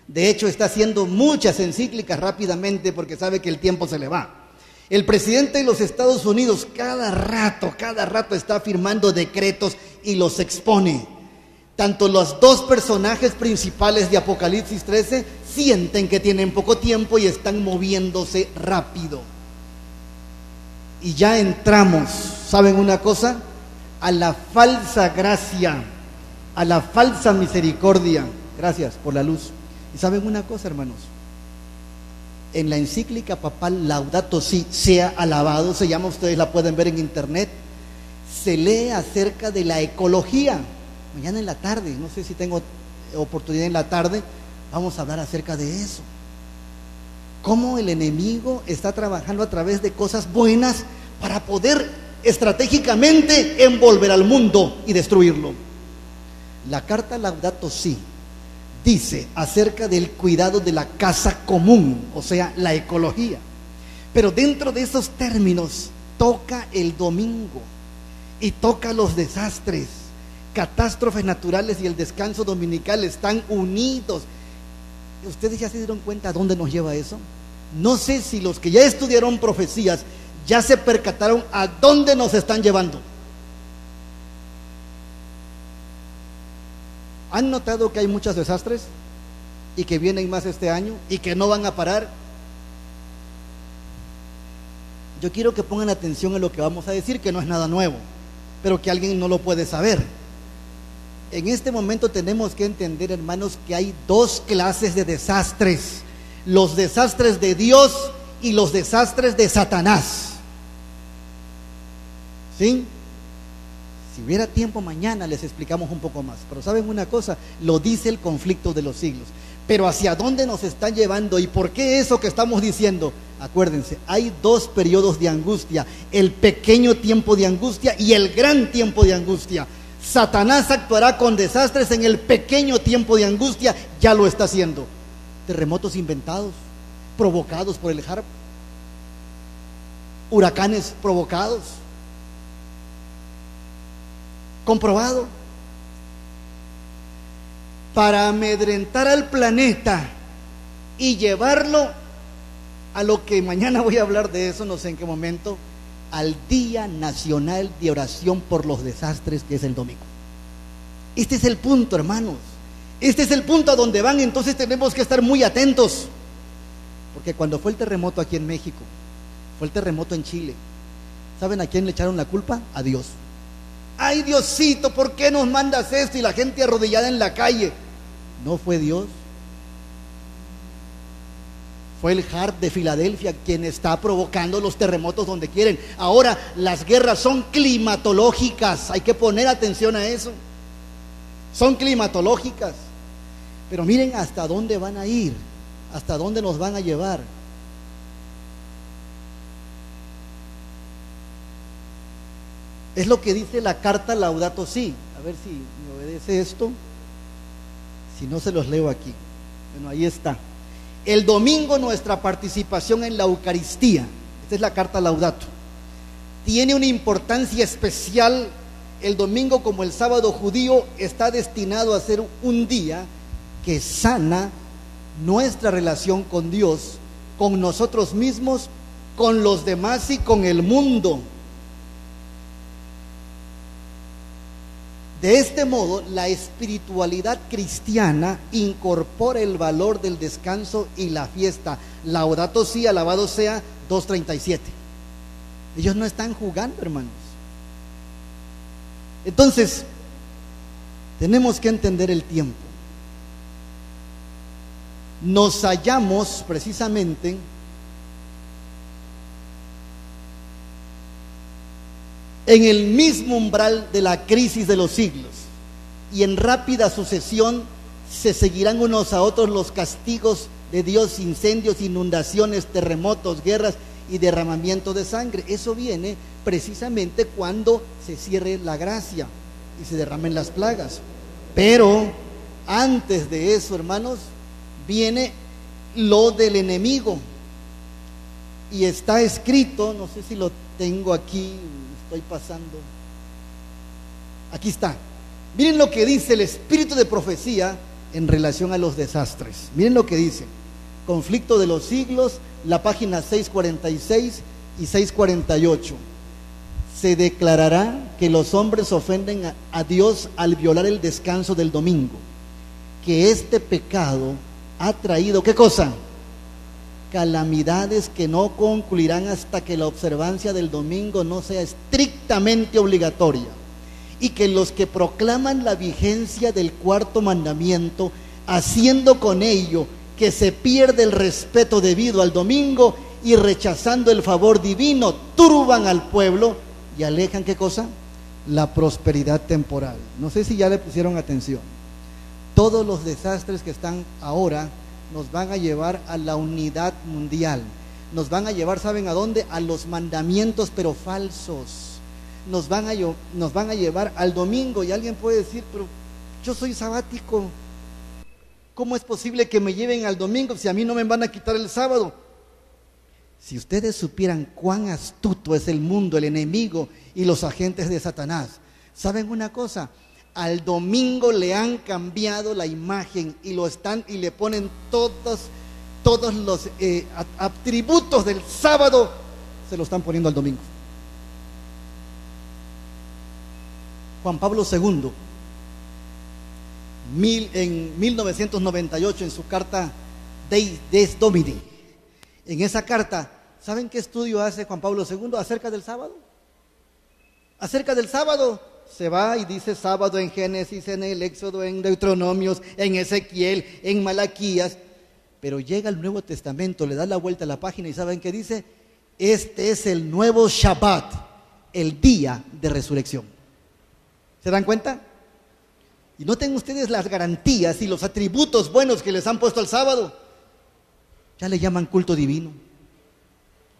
De hecho, está haciendo muchas encíclicas rápidamente porque sabe que el tiempo se le va. El presidente de los Estados Unidos cada rato está firmando decretos y los expone. Tanto los dos personajes principales de Apocalipsis 13 sienten que tienen poco tiempo y están moviéndose rápido. Y ya entramos, ¿saben una cosa? A la falsa gracia, a la falsa misericordia. Gracias por la luz. Y ¿saben una cosa, hermanos? En la encíclica papal Laudato Si, sea alabado, se llama, ustedes la pueden ver en internet, se lee acerca de la ecología. Mañana en la tarde, no sé si tengo oportunidad en la tarde, vamos a hablar acerca de eso. Cómo el enemigo está trabajando a través de cosas buenas para poder estratégicamente envolver al mundo y destruirlo. La carta Laudato Si dice acerca del cuidado de la casa común, o sea, la ecología. Pero dentro de esos términos toca el domingo y toca los desastres. Catástrofes naturales y el descanso dominical están unidos. ¿Ustedes ya se dieron cuenta a dónde nos lleva eso? No sé si los que ya estudiaron profecías ya se percataron a dónde nos están llevando. ¿Han notado que hay muchos desastres y que vienen más este año y que no van a parar? Yo quiero que pongan atención a lo que vamos a decir, que no es nada nuevo, pero que alguien no lo puede saber. En este momento tenemos que entender, hermanos, que hay dos clases de desastres: los desastres de Dios y los desastres de Satanás. ¿Sí? Si hubiera tiempo mañana les explicamos un poco más, pero ¿saben una cosa? Lo dice el conflicto de los siglos. Pero ¿hacia dónde nos están llevando y por qué eso que estamos diciendo? Acuérdense, hay dos periodos de angustia: el pequeño tiempo de angustia y el gran tiempo de angustia. Satanás actuará con desastres en el pequeño tiempo de angustia, ya lo está haciendo. Terremotos inventados, provocados por el HAARP, huracanes provocados, comprobado, para amedrentar al planeta y llevarlo a lo que mañana voy a hablar de eso, no sé en qué momento, al Día Nacional de Oración por los Desastres, que es el domingo. Este es el punto, hermanos. Este es el punto a donde van. Entonces tenemos que estar muy atentos, porque cuando fue el terremoto aquí en México, fue el terremoto en Chile, ¿saben a quién le echaron la culpa? A Dios. Ay, Diosito, ¿por qué nos mandas esto? Y la gente arrodillada en la calle. No fue Dios, fue el HAARP de Filadelfia quien está provocando los terremotos donde quieren. Ahora, las guerras son climatológicas, hay que poner atención a eso. Son climatológicas. Pero miren hasta dónde van a ir ¿Hasta dónde nos van a llevar? Es lo que dice la carta Laudato Si. A ver si me obedece esto. Si no, se los leo aquí. Bueno, ahí está. El domingo nuestra participación en la Eucaristía, esta es la carta Laudato, tiene una importancia especial. El domingo, como el sábado judío, está destinado a ser un día que sana nuestra relación con Dios, con nosotros mismos, con los demás y con el mundo. De este modo, la espiritualidad cristiana incorpora el valor del descanso y la fiesta. Laudato Si, alabado sea, 2:37. Ellos no están jugando, hermanos. Entonces, tenemos que entender el tiempo. Nos hallamos precisamente en el mismo umbral de la crisis de los siglos, y en rápida sucesión se seguirán unos a otros los castigos de Dios: incendios, inundaciones, terremotos, guerras y derramamiento de sangre. Eso viene precisamente cuando se cierre la gracia y se derramen las plagas. Pero antes de eso, hermanos, viene lo del enemigo, y está escrito, no sé si lo tengo aquí, estoy pasando, aquí está. Miren lo que dice el espíritu de profecía en relación a los desastres. Miren lo que dice: Conflicto de los siglos, la página 646 y 648. Se declarará que los hombres ofenden a Dios al violar el descanso del domingo, que este pecado ha traído, ¿qué cosa? Calamidades que no concluirán hasta que la observancia del domingo no sea estrictamente obligatoria, y que los que proclaman la vigencia del cuarto mandamiento, haciendo con ello que se pierde el respeto debido al domingo y rechazando el favor divino, turban al pueblo y alejan, ¿qué cosa? La prosperidad temporal. No sé si ya le pusieron atención. Todos los desastres que están ahora nos van a llevar a la unidad mundial. Nos van a llevar, ¿saben a dónde? A los mandamientos pero falsos. Nos van a llevar al domingo. Y alguien puede decir: pero yo soy sabático, ¿cómo es posible que me lleven al domingo si a mí no me van a quitar el sábado? Si ustedes supieran cuán astuto es el mundo, el enemigo y los agentes de Satanás. ¿Saben una cosa? Al domingo le han cambiado la imagen y le ponen todos los atributos del sábado, se lo están poniendo al domingo. Juan Pablo II, en 1998, en su carta Des Domini, en esa carta, ¿saben qué estudio hace Juan Pablo II acerca del sábado? Acerca del sábado, se va y dice sábado en Génesis, en el Éxodo, en Deuteronomios, en Ezequiel, en Malaquías, pero llega al Nuevo Testamento, le da la vuelta a la página y ¿saben qué dice? Este es el nuevo Shabbat, el día de resurrección. ¿Se dan cuenta? Y noten ustedes las garantías y los atributos buenos que les han puesto al sábado. Ya le llaman culto divino,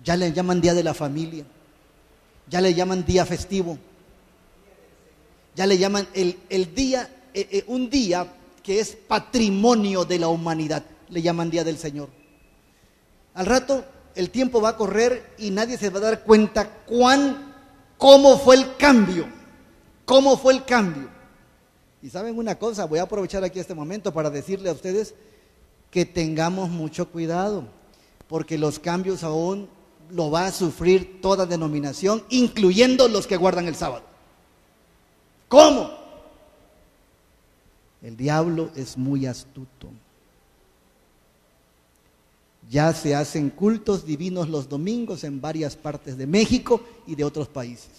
ya le llaman día de la familia, ya le llaman día festivo, ya le llaman el día, un día que es patrimonio de la humanidad, le llaman día del Señor. Al rato el tiempo va a correr y nadie se va a dar cuenta cómo fue el cambio, Y saben una cosa, voy a aprovechar aquí este momento para decirle a ustedes que tengamos mucho cuidado, porque los cambios aún lo va a sufrir toda denominación, incluyendo los que guardan el sábado. ¿Cómo? El diablo es muy astuto. Ya se hacen cultos divinos los domingos en varias partes de México y de otros países.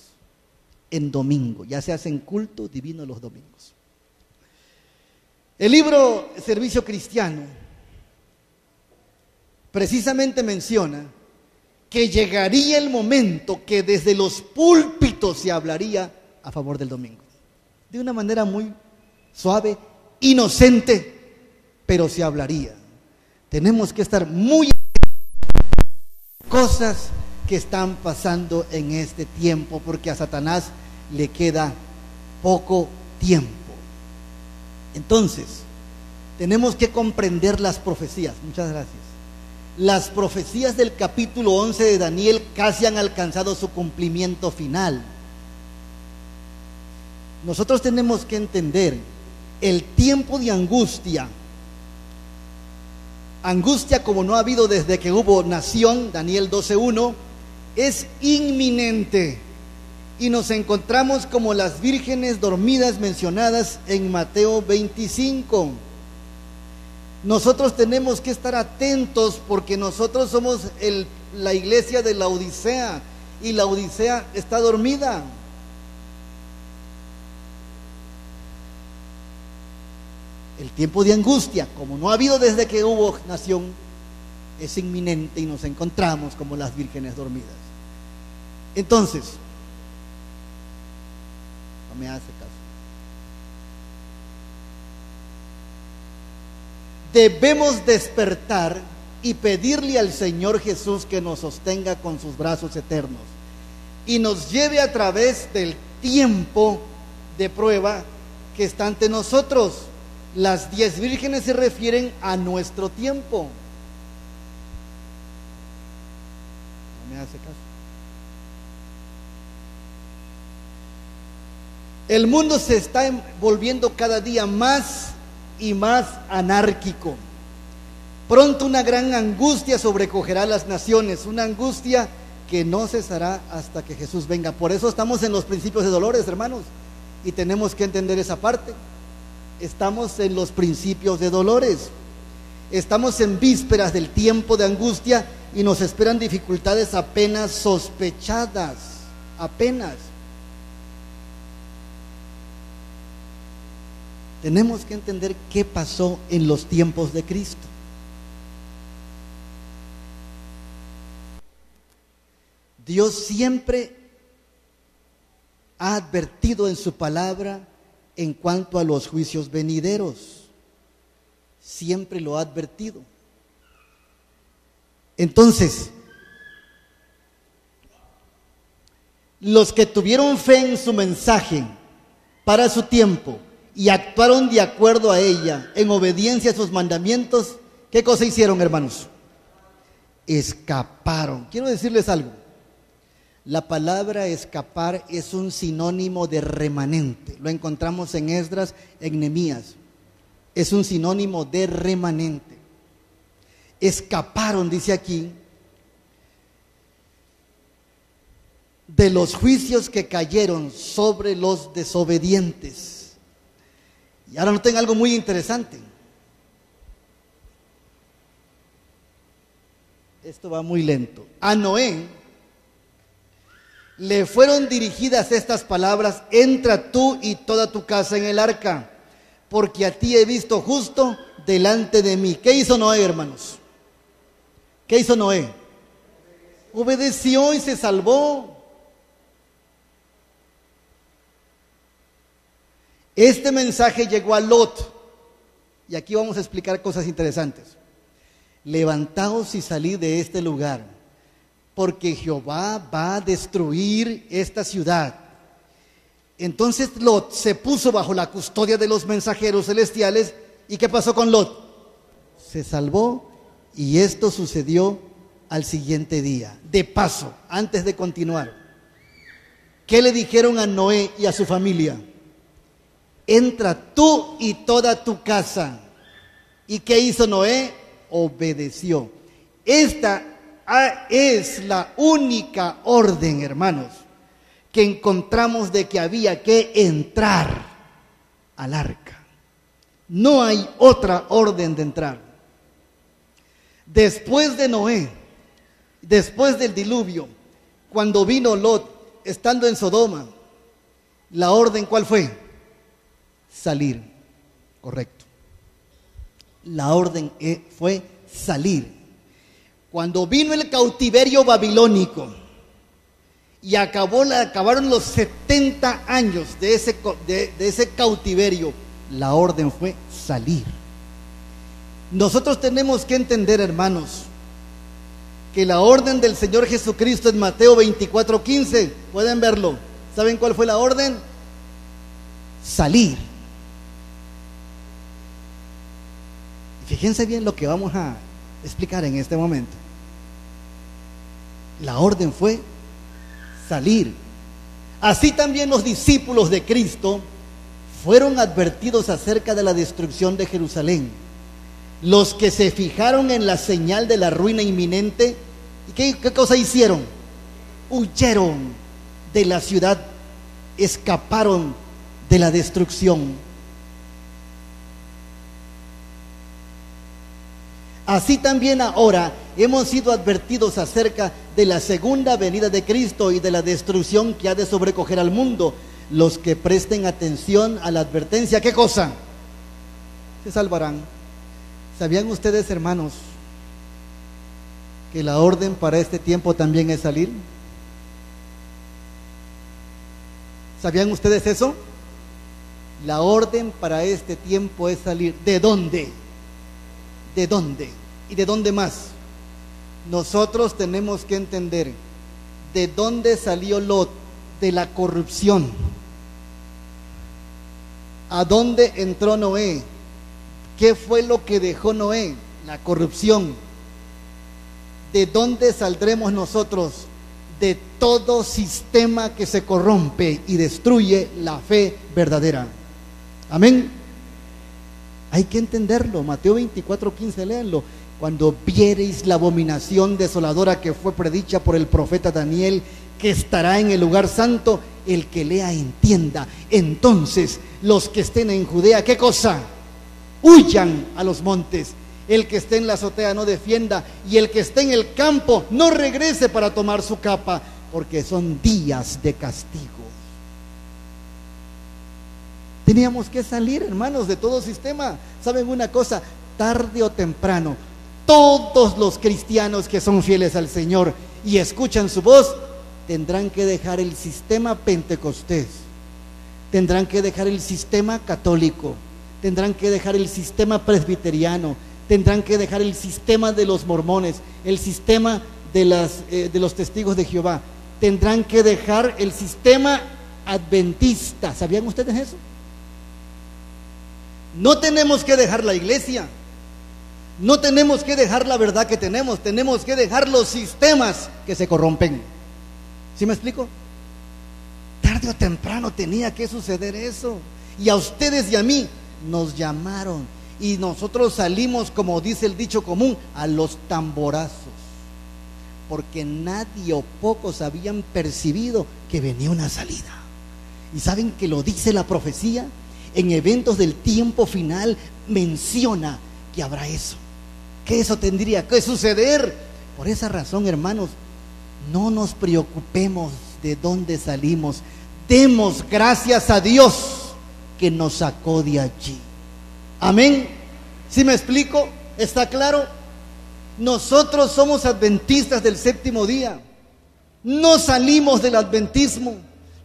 En domingo, ya se hacen cultos divinos los domingos. El libro Servicio Cristiano precisamente menciona que llegaría el momento que desde los púlpitos se hablaría a favor del domingo. De una manera muy suave, inocente, pero se hablaría. tenemos que estar muy cosas que están pasando en este tiempo, porque a Satanás le queda poco tiempo. Entonces, tenemos que comprender las profecías. Muchas gracias. Las profecías del capítulo 11 de Daniel casi han alcanzado su cumplimiento final. Nosotros tenemos que entender el tiempo de angustia como no ha habido desde que hubo nación, Daniel 12:1, es inminente, y nos encontramos como las vírgenes dormidas mencionadas en Mateo 25. Nosotros tenemos que estar atentos, porque nosotros somos la iglesia de la Odisea, y la Odisea está dormida. El tiempo de angustia, como no ha habido desde que hubo nación, es inminente, y nos encontramos como las vírgenes dormidas. Entonces, no me hace caso. Debemos despertar y pedirle al Señor Jesús que nos sostenga con sus brazos eternos y nos lleve a través del tiempo de prueba que está ante nosotros. Las 10 vírgenes se refieren a nuestro tiempo. No me hace caso. El mundo se está volviendo cada día más y más anárquico. Pronto una gran angustia sobrecogerá a las naciones, una angustia que no cesará hasta que Jesús venga. Por eso estamos en los principios de dolores, hermanos, y tenemos que entender esa parte. Estamos en los principios de dolores, estamos en vísperas del tiempo de angustia, y nos esperan dificultades apenas sospechadas, apenas. Tenemos que entender qué pasó en los tiempos de Cristo. Dios siempre ha advertido en su palabra en cuanto a los juicios venideros. Siempre lo ha advertido. Entonces, los que tuvieron fe en su mensaje para su tiempo y actuaron de acuerdo a ella, en obediencia a sus mandamientos, ¿qué cosa hicieron, hermanos? Escaparon. Quiero decirles algo. La palabra escapar es un sinónimo de remanente. Lo encontramos en Esdras, en Nehemías. Es un sinónimo de remanente. Escaparon, dice aquí, de los juicios que cayeron sobre los desobedientes. Y ahora noten algo muy interesante. Esto va muy lento. A Noé le fueron dirigidas estas palabras: entra tú y toda tu casa en el arca, porque a ti he visto justo delante de mí. ¿Qué hizo Noé, hermanos? ¿Qué hizo Noé? Obedeció y se salvó. Este mensaje llegó a Lot, y aquí vamos a explicar cosas interesantes. Levantaos y salid de este lugar, porque Jehová va a destruir esta ciudad. Entonces Lot se puso bajo la custodia de los mensajeros celestiales. ¿Y qué pasó con Lot? Se salvó, y esto sucedió al siguiente día. De paso, antes de continuar, ¿qué le dijeron a Noé y a su familia? Entra tú y toda tu casa. ¿Y qué hizo Noé? Obedeció. Esta es la única orden, hermanos, que encontramos de que había que entrar al arca. No hay otra orden de entrar. Después de Noé, después del diluvio, cuando vino Lot, estando en Sodoma, la orden, ¿cuál fue? Salir. Correcto. La orden fue salir. Cuando vino el cautiverio babilónico y acabaron los 70 años de ese cautiverio, la orden fue salir. Nosotros tenemos que entender, hermanos, que la orden del Señor Jesucristo en Mateo 24:15, pueden verlo. ¿Saben cuál fue la orden? Salir. Fíjense bien lo que vamos a explicar en este momento. La orden fue salir. Así también los discípulos de Cristo fueron advertidos acerca de la destrucción de Jerusalén. Los que se fijaron en la señal de la ruina inminente, ¿qué cosa hicieron? Huyeron de la ciudad, escaparon de la destrucción. Así también ahora hemos sido advertidos acerca de la segunda venida de Cristo y de la destrucción que ha de sobrecoger al mundo. Los que presten atención a la advertencia, ¿qué cosa? Se salvarán. ¿Sabían ustedes, hermanos, que la orden para este tiempo también es salir? ¿Sabían ustedes eso? La orden para este tiempo es salir. ¿De dónde? ¿De dónde? ¿Y de dónde más? Nosotros tenemos que entender de dónde salió Lot, de la corrupción. ¿A dónde entró Noé? ¿Qué fue lo que dejó Noé? La corrupción. ¿De dónde saldremos nosotros? De todo sistema que se corrompe y destruye la fe verdadera. Amén. Hay que entenderlo. Mateo 24:15, léanlo. Cuando viereis la abominación desoladora que fue predicha por el profeta Daniel, que estará en el lugar santo, el que lea entienda. Entonces los que estén en Judea, ¿qué cosa? Huyan a los montes. El que esté en la azotea no defienda, y el que esté en el campo no regrese para tomar su capa, porque son días de castigo. Teníamos que salir, hermanos, de todo sistema. ¿Saben una cosa? Tarde o temprano, todos los cristianos que son fieles al Señor y escuchan su voz, tendrán que dejar el sistema pentecostés, tendrán que dejar el sistema católico, tendrán que dejar el sistema presbiteriano, tendrán que dejar el sistema de los mormones, el sistema de los testigos de Jehová, tendrán que dejar el sistema adventista. ¿Sabían ustedes eso? No tenemos que dejar la iglesia, no tenemos que dejar la verdad que tenemos que dejar los sistemas que se corrompen. ¿Sí me explico? Tarde o temprano tenía que suceder eso. Y a ustedes y a mí nos llamaron, y nosotros salimos, como dice el dicho común, a los tamborazos, porque nadie o pocos habían percibido que venía una salida. Y saben que lo dice la profecía, en eventos del tiempo final menciona que habrá eso, que eso tendría que suceder. Por esa razón, hermanos, no nos preocupemos de dónde salimos, demos gracias a Dios que nos sacó de allí. Amén. ¿Sí me explico? ¿Está claro? Nosotros somos adventistas del séptimo día. No salimos del adventismo,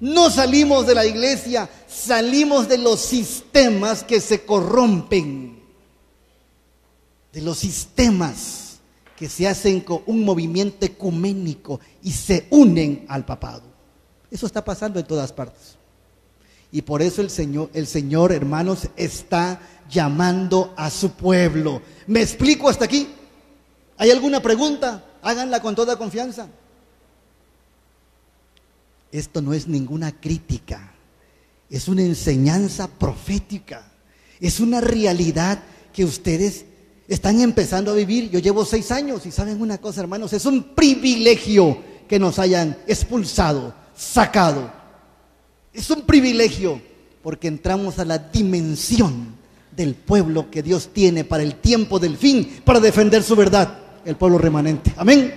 no salimos de la iglesia, salimos de los sistemas que se corrompen, de los sistemas que se hacen con un movimiento ecuménico y se unen al papado. Eso está pasando en todas partes. Y por eso el Señor, hermanos, está llamando a su pueblo. ¿Me explico hasta aquí? ¿Hay alguna pregunta? Háganla con toda confianza. Esto no es ninguna crítica, es una enseñanza profética, es una realidad que ustedes están empezando a vivir. Yo llevo 6 años y saben una cosa, hermanos, es un privilegio que nos hayan expulsado, sacado. Es un privilegio porque entramos a la dimensión del pueblo que Dios tiene para el tiempo del fin, para defender su verdad, el pueblo remanente. Amén.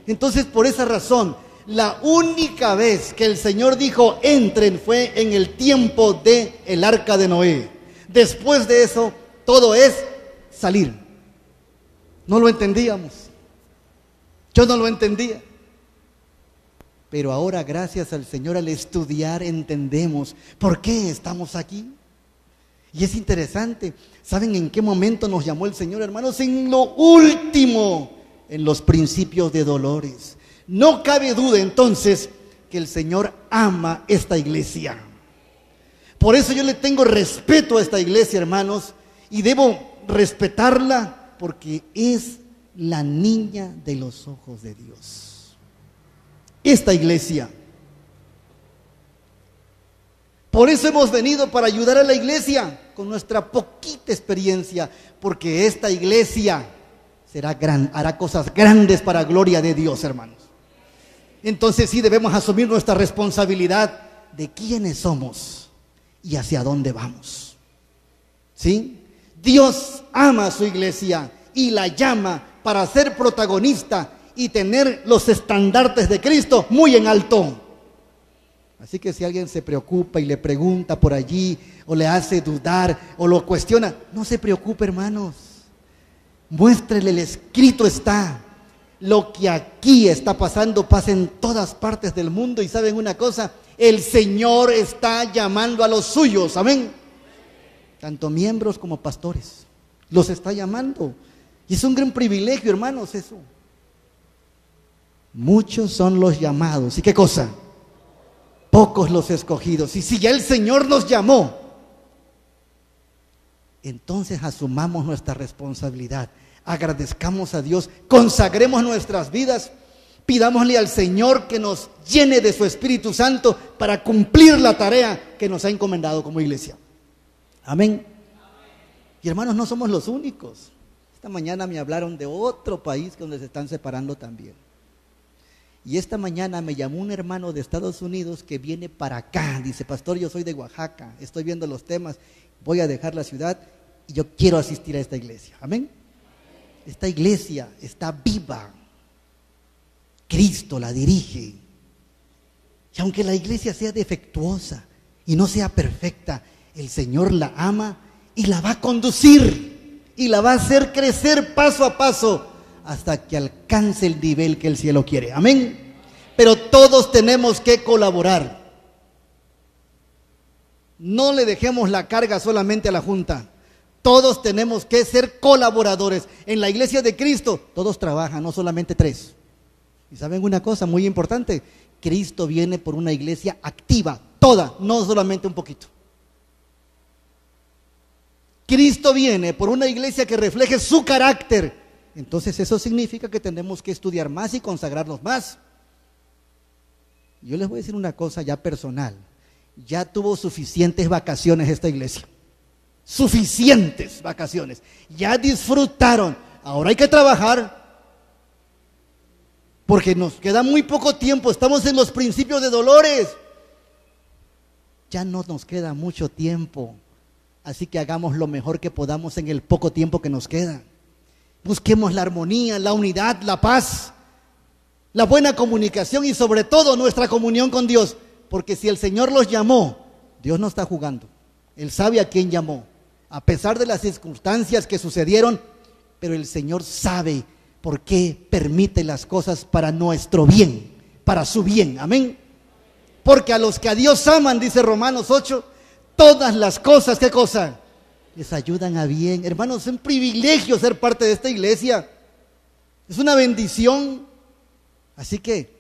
Entonces, por esa razón, la única vez que el Señor dijo entren fue en el tiempo de el arca de Noé. Después de eso, todo es salir. No lo entendíamos. Yo no lo entendía. Pero ahora, gracias al Señor, al estudiar entendemos por qué estamos aquí. Y es interesante, ¿saben en qué momento nos llamó el Señor, hermanos? En lo último, en los principios de dolores. No cabe duda entonces que el Señor ama esta iglesia. Por eso yo le tengo respeto a esta iglesia, hermanos, y debo respetarla porque es la niña de los ojos de Dios. Esta iglesia. Por eso hemos venido para ayudar a la iglesia con nuestra poquita experiencia, porque esta iglesia hará cosas grandes para gloria de Dios, hermanos. Entonces sí debemos asumir nuestra responsabilidad de quiénes somos y hacia dónde vamos. ¿Sí? Dios ama a su iglesia y la llama para ser protagonista y tener los estandartes de Cristo muy en alto. Así que si alguien se preocupa y le pregunta por allí, o le hace dudar, o lo cuestiona, no se preocupe, hermanos. Muéstrele, el escrito está. Lo que aquí está pasando pasa en todas partes del mundo. Y ¿saben una cosa? El Señor está llamando a los suyos, amén. Tanto miembros como pastores. Los está llamando. Y es un gran privilegio, hermanos, eso. Muchos son los llamados. ¿Y qué cosa? Pocos los escogidos. Y si ya el Señor nos llamó, entonces asumamos nuestra responsabilidad. Agradezcamos a Dios, consagremos nuestras vidas, pidámosle al Señor que nos llene de su Espíritu Santo para cumplir la tarea que nos ha encomendado como iglesia. Amén. Y hermanos, no somos los únicos. Esta mañana me hablaron de otro país donde se están separando también. Y esta mañana me llamó un hermano de Estados Unidos que viene para acá. Dice, pastor, yo soy de Oaxaca, estoy viendo los temas, voy a dejar la ciudad y yo quiero asistir a esta iglesia. Amén. Esta iglesia está viva. Cristo la dirige. Y aunque la iglesia sea defectuosa y no sea perfecta, el Señor la ama y la va a conducir y la va a hacer crecer paso a paso hasta que alcance el nivel que el cielo quiere. Amén. Pero todos tenemos que colaborar. No le dejemos la carga solamente a la junta. Todos tenemos que ser colaboradores. En la iglesia de Cristo, todos trabajan, no solamente 3. Y saben una cosa muy importante, Cristo viene por una iglesia activa, toda, no solamente un poquito. Cristo viene por una iglesia que refleje su carácter. Entonces eso significa que tenemos que estudiar más y consagrarnos más. Yo les voy a decir una cosa ya personal. Ya tuvo suficientes vacaciones esta iglesia. Suficientes vacaciones. Ya disfrutaron. Ahora hay que trabajar. Porque nos queda muy poco tiempo. Estamos en los principios de dolores. Ya no nos queda mucho tiempo. Así que hagamos lo mejor que podamos en el poco tiempo que nos queda. Busquemos la armonía, la unidad, la paz, la buena comunicación y sobre todo nuestra comunión con Dios. Porque si el Señor los llamó, Dios no está jugando. Él sabe a quién llamó. A pesar de las circunstancias que sucedieron, pero el Señor sabe por qué permite las cosas para nuestro bien, para su bien. Amén. Porque a los que a Dios aman, dice Romanos 8, todas las cosas, ¿qué cosa? Les ayudan a bien. Hermanos, es un privilegio ser parte de esta iglesia. Es una bendición. Así que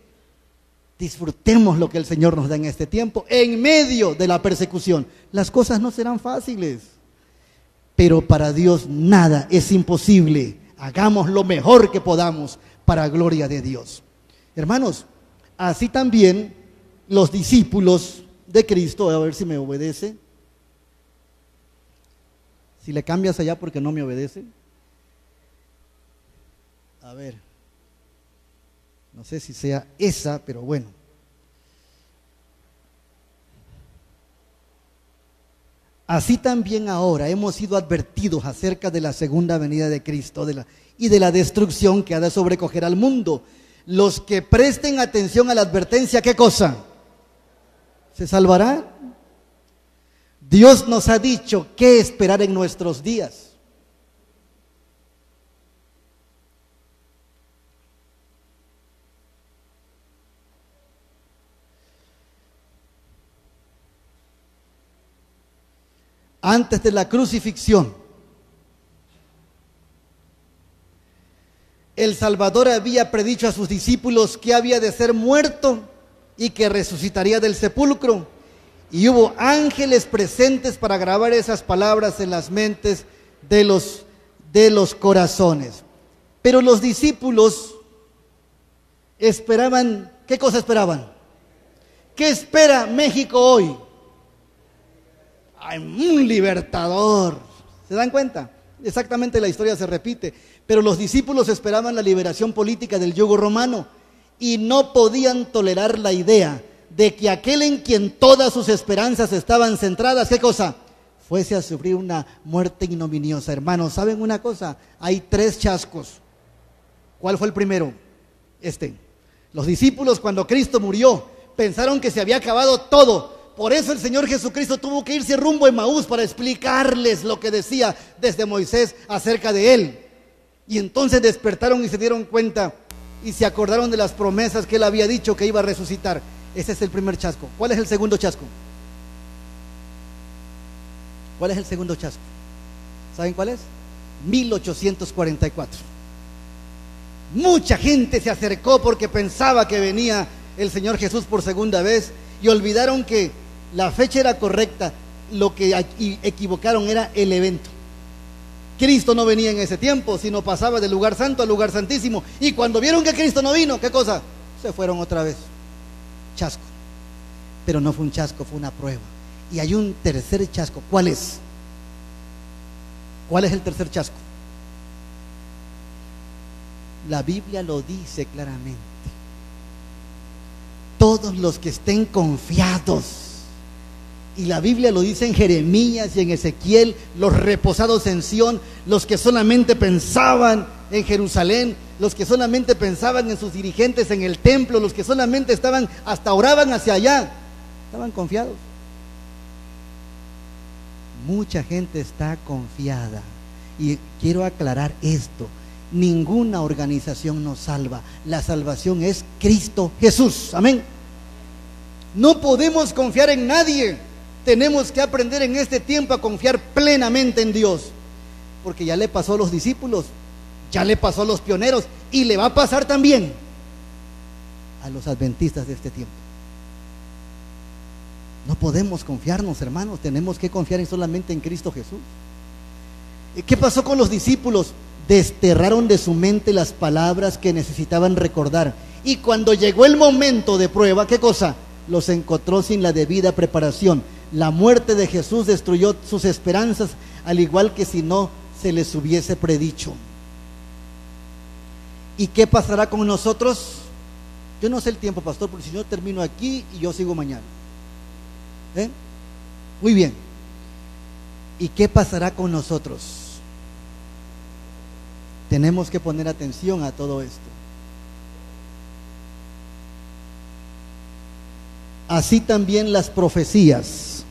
disfrutemos lo que el Señor nos da en este tiempo, en medio de la persecución. Las cosas no serán fáciles, pero para Dios nada es imposible. Hagamos lo mejor que podamos para gloria de Dios. Hermanos, así también los discípulos de Cristo, a ver si me obedece. Si le cambias allá porque no me obedece. A ver. No sé si sea esa, pero bueno. Así también ahora hemos sido advertidos acerca de la segunda venida de Cristo y de la destrucción que ha de sobrecoger al mundo. Los que presten atención a la advertencia, ¿qué cosa? ¿Se salvará? Dios nos ha dicho qué esperar en nuestros días. antes de la crucifixión, el Salvador había predicho a sus discípulos que había de ser muerto y que resucitaría del sepulcro. Y hubo ángeles presentes para grabar esas palabras en las mentes de los corazones. Pero los discípulos esperaban, ¿qué cosa esperaban? ¿Qué espera México hoy? Hay un libertador. ¿Se dan cuenta? Exactamente la historia se repite. Pero los discípulos esperaban la liberación política del yugo romano y no podían tolerar la idea de que aquel en quien todas sus esperanzas estaban centradas, ¿qué cosa? Fuese a sufrir una muerte ignominiosa. Hermanos, ¿saben una cosa? Hay 3 chascos. ¿Cuál fue el primero? Los discípulos, cuando Cristo murió, pensaron que se había acabado todo. Por eso el Señor Jesucristo tuvo que irse rumbo a Emaús para explicarles lo que decía desde Moisés acerca de Él. Y entonces despertaron y se dieron cuenta y se acordaron de las promesas que Él había dicho que iba a resucitar. Ese es el primer chasco. ¿Cuál es el segundo chasco? ¿Cuál es el segundo chasco? ¿Saben cuál es? 1844. Mucha gente se acercó porque pensaba que venía el Señor Jesús por segunda vez y olvidaron que la fecha era correcta. Lo que equivocaron era el evento. Cristo no venía en ese tiempo, sino pasaba del lugar santo al lugar santísimo. Y cuando vieron que Cristo no vino, ¿qué cosa? Se fueron otra vez. Chasco. Pero no fue un chasco, fue una prueba. Y hay un tercer chasco. ¿Cuál es? ¿Cuál es el tercer chasco? La Biblia lo dice claramente. Todos los que estén confiados, y la Biblia lo dice en Jeremías y en Ezequiel, los reposados en Sión, los que solamente pensaban en Jerusalén, los que solamente pensaban en sus dirigentes en el templo, los que solamente estaban, hasta oraban hacia allá, estaban confiados. Mucha gente está confiada. Y quiero aclarar esto: ninguna organización nos salva. La salvación es Cristo Jesús. Amén. No podemos confiar en nadie. Tenemos que aprender en este tiempo a confiar plenamente en Dios, porque ya le pasó a los discípulos, ya le pasó a los pioneros y le va a pasar también a los adventistas de este tiempo. No podemos confiarnos, hermanos, tenemos que confiar solamente en Cristo Jesús. ¿Qué pasó con los discípulos? Desterraron de su mente las palabras que necesitaban recordar, y cuando llegó el momento de prueba, ¿qué cosa? Los encontró sin la debida preparación. La muerte de Jesús destruyó sus esperanzas, al igual que si no se les hubiese predicho. ¿Y qué pasará con nosotros? Yo no sé el tiempo, pastor, porque si yo termino aquí y yo sigo mañana. Muy bien. ¿Y qué pasará con nosotros? Tenemos que poner atención a todo esto. Así también las profecías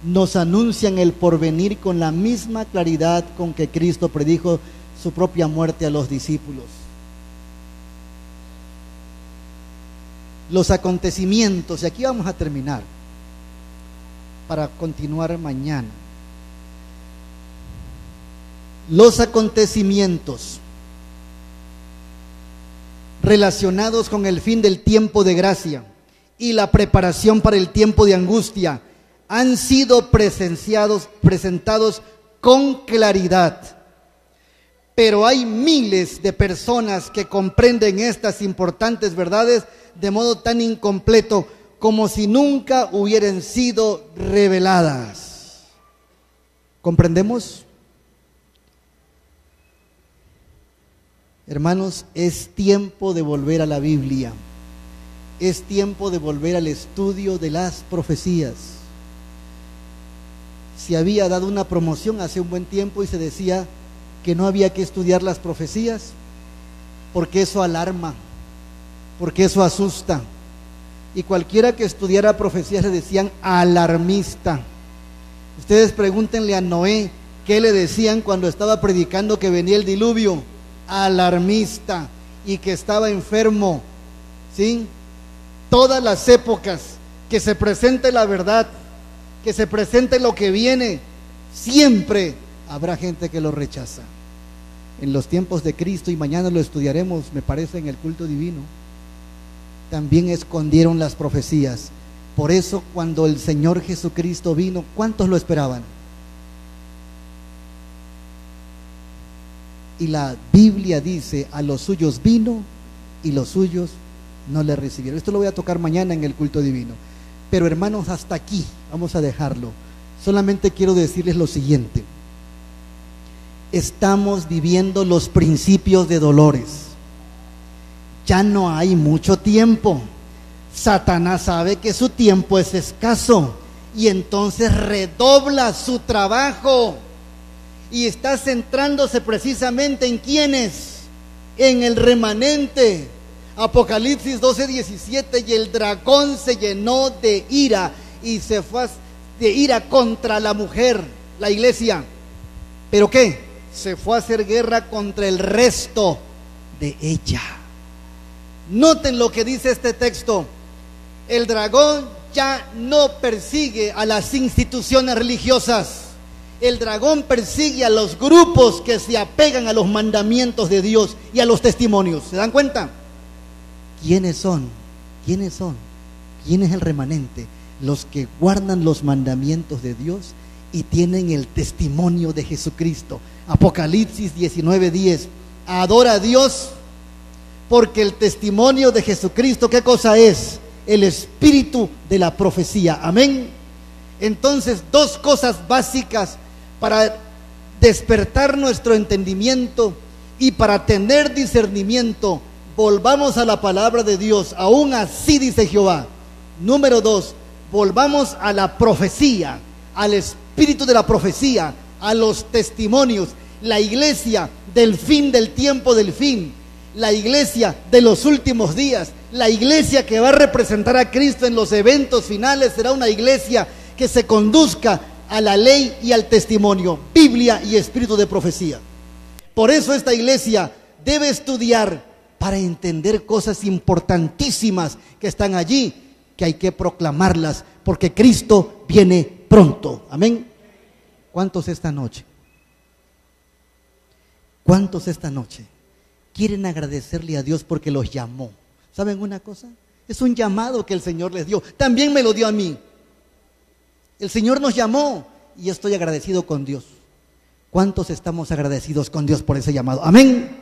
nos anuncian el porvenir con la misma claridad con que Cristo predijo su propia muerte a los discípulos. Los acontecimientos, y aquí vamos a terminar para continuar mañana. Los acontecimientos relacionados con el fin del tiempo de gracia y la preparación para el tiempo de angustia han sido presentados con claridad. Pero hay miles de personas que comprenden estas importantes verdades de modo tan incompleto como si nunca hubieran sido reveladas. ¿Comprendemos? Hermanos, es tiempo de volver a la Biblia. Es tiempo de volver al estudio de las profecías. Se había dado una promoción hace un buen tiempo y se decía que no había que estudiar las profecías porque eso alarma, porque eso asusta. Y cualquiera que estudiara profecías le decían alarmista. Ustedes pregúntenle a Noé qué le decían cuando estaba predicando que venía el diluvio. Alarmista, y que estaba enfermo. ¿Sí? Todas las épocas que se presente la verdad que se presente lo que viene, siempre habrá gente que lo rechaza. En los tiempos de Cristo, y mañana lo estudiaremos, me parece, en el culto divino, también escondieron las profecías. Por eso cuando el Señor Jesucristo vino, ¿cuántos lo esperaban? Y la Biblia dice, a los suyos vino y los suyos no le recibieron. Esto lo voy a tocar mañana en el culto divino. Pero hermanos, hasta aquí vamos a dejarlo. Solamente quiero decirles lo siguiente: estamos viviendo los principios de dolores. Ya no hay mucho tiempo. Satanás sabe que su tiempo es escaso y entonces redobla su trabajo y está centrándose precisamente en ¿quiénes? En el remanente. Apocalipsis 12:17, y el dragón se llenó de ira y se fue de ira contra la mujer, la iglesia. ¿Pero qué? Se fue a hacer guerra contra el resto de ella. Noten lo que dice este texto: el dragón ya no persigue a las instituciones religiosas. El dragón persigue a los grupos que se apegan a los mandamientos de Dios y a los testimonios. ¿Se dan cuenta? ¿Quiénes son? ¿Quiénes son? ¿Quién es el remanente? Los que guardan los mandamientos de Dios y tienen el testimonio de Jesucristo. Apocalipsis 19:10. Adora a Dios, porque el testimonio de Jesucristo, ¿qué cosa es? El espíritu de la profecía. Amén. Entonces, dos cosas básicas para despertar nuestro entendimiento y para tener discernimiento: volvamos a la palabra de Dios. Aún así dice Jehová. Número 2, volvamos a la profecía, al espíritu de la profecía, a los testimonios. La iglesia del fin del tiempo del fin, la iglesia de los últimos días, la iglesia que va a representar a Cristo en los eventos finales, será una iglesia que se conduzca a la ley y al testimonio, Biblia y espíritu de profecía. Por eso esta iglesia debe estudiar para entender cosas importantísimas que están allí, que hay que proclamarlas, porque Cristo viene pronto. Amén. ¿Cuántos esta noche? ¿Cuántos esta noche quieren agradecerle a Dios porque los llamó? ¿Saben una cosa? Es un llamado que el Señor les dio. También me lo dio a mí. El Señor nos llamó y estoy agradecido con Dios. ¿Cuántos estamos agradecidos con Dios por ese llamado? Amén.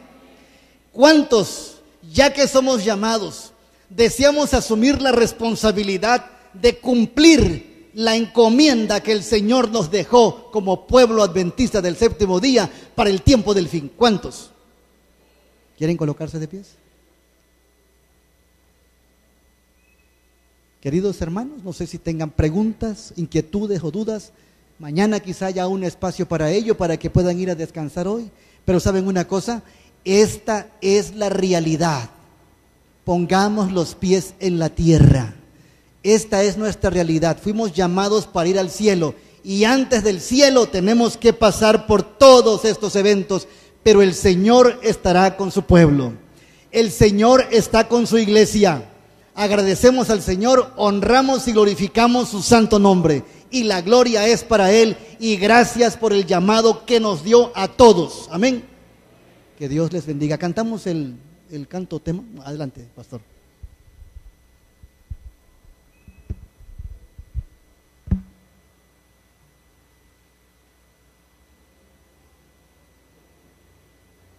¿Cuántos, ya que somos llamados, deseamos asumir la responsabilidad de cumplir la encomienda que el Señor nos dejó como pueblo adventista del séptimo día para el tiempo del fin? ¿Cuántos? ¿Quieren colocarse de pies? Queridos hermanos, no sé si tengan preguntas, inquietudes o dudas. Mañana quizá haya un espacio para ello, para que puedan ir a descansar hoy. Pero ¿saben una cosa? Esta es la realidad. Pongamos los pies en la tierra. Esta es nuestra realidad. Fuimos llamados para ir al cielo. Y antes del cielo tenemos que pasar por todos estos eventos. Pero el Señor estará con su pueblo. El Señor está con su iglesia. Agradecemos al Señor, honramos y glorificamos su santo nombre. Y la gloria es para Él. Y gracias por el llamado que nos dio a todos. Amén. Que Dios les bendiga. Cantamos el canto tema. Adelante, pastor.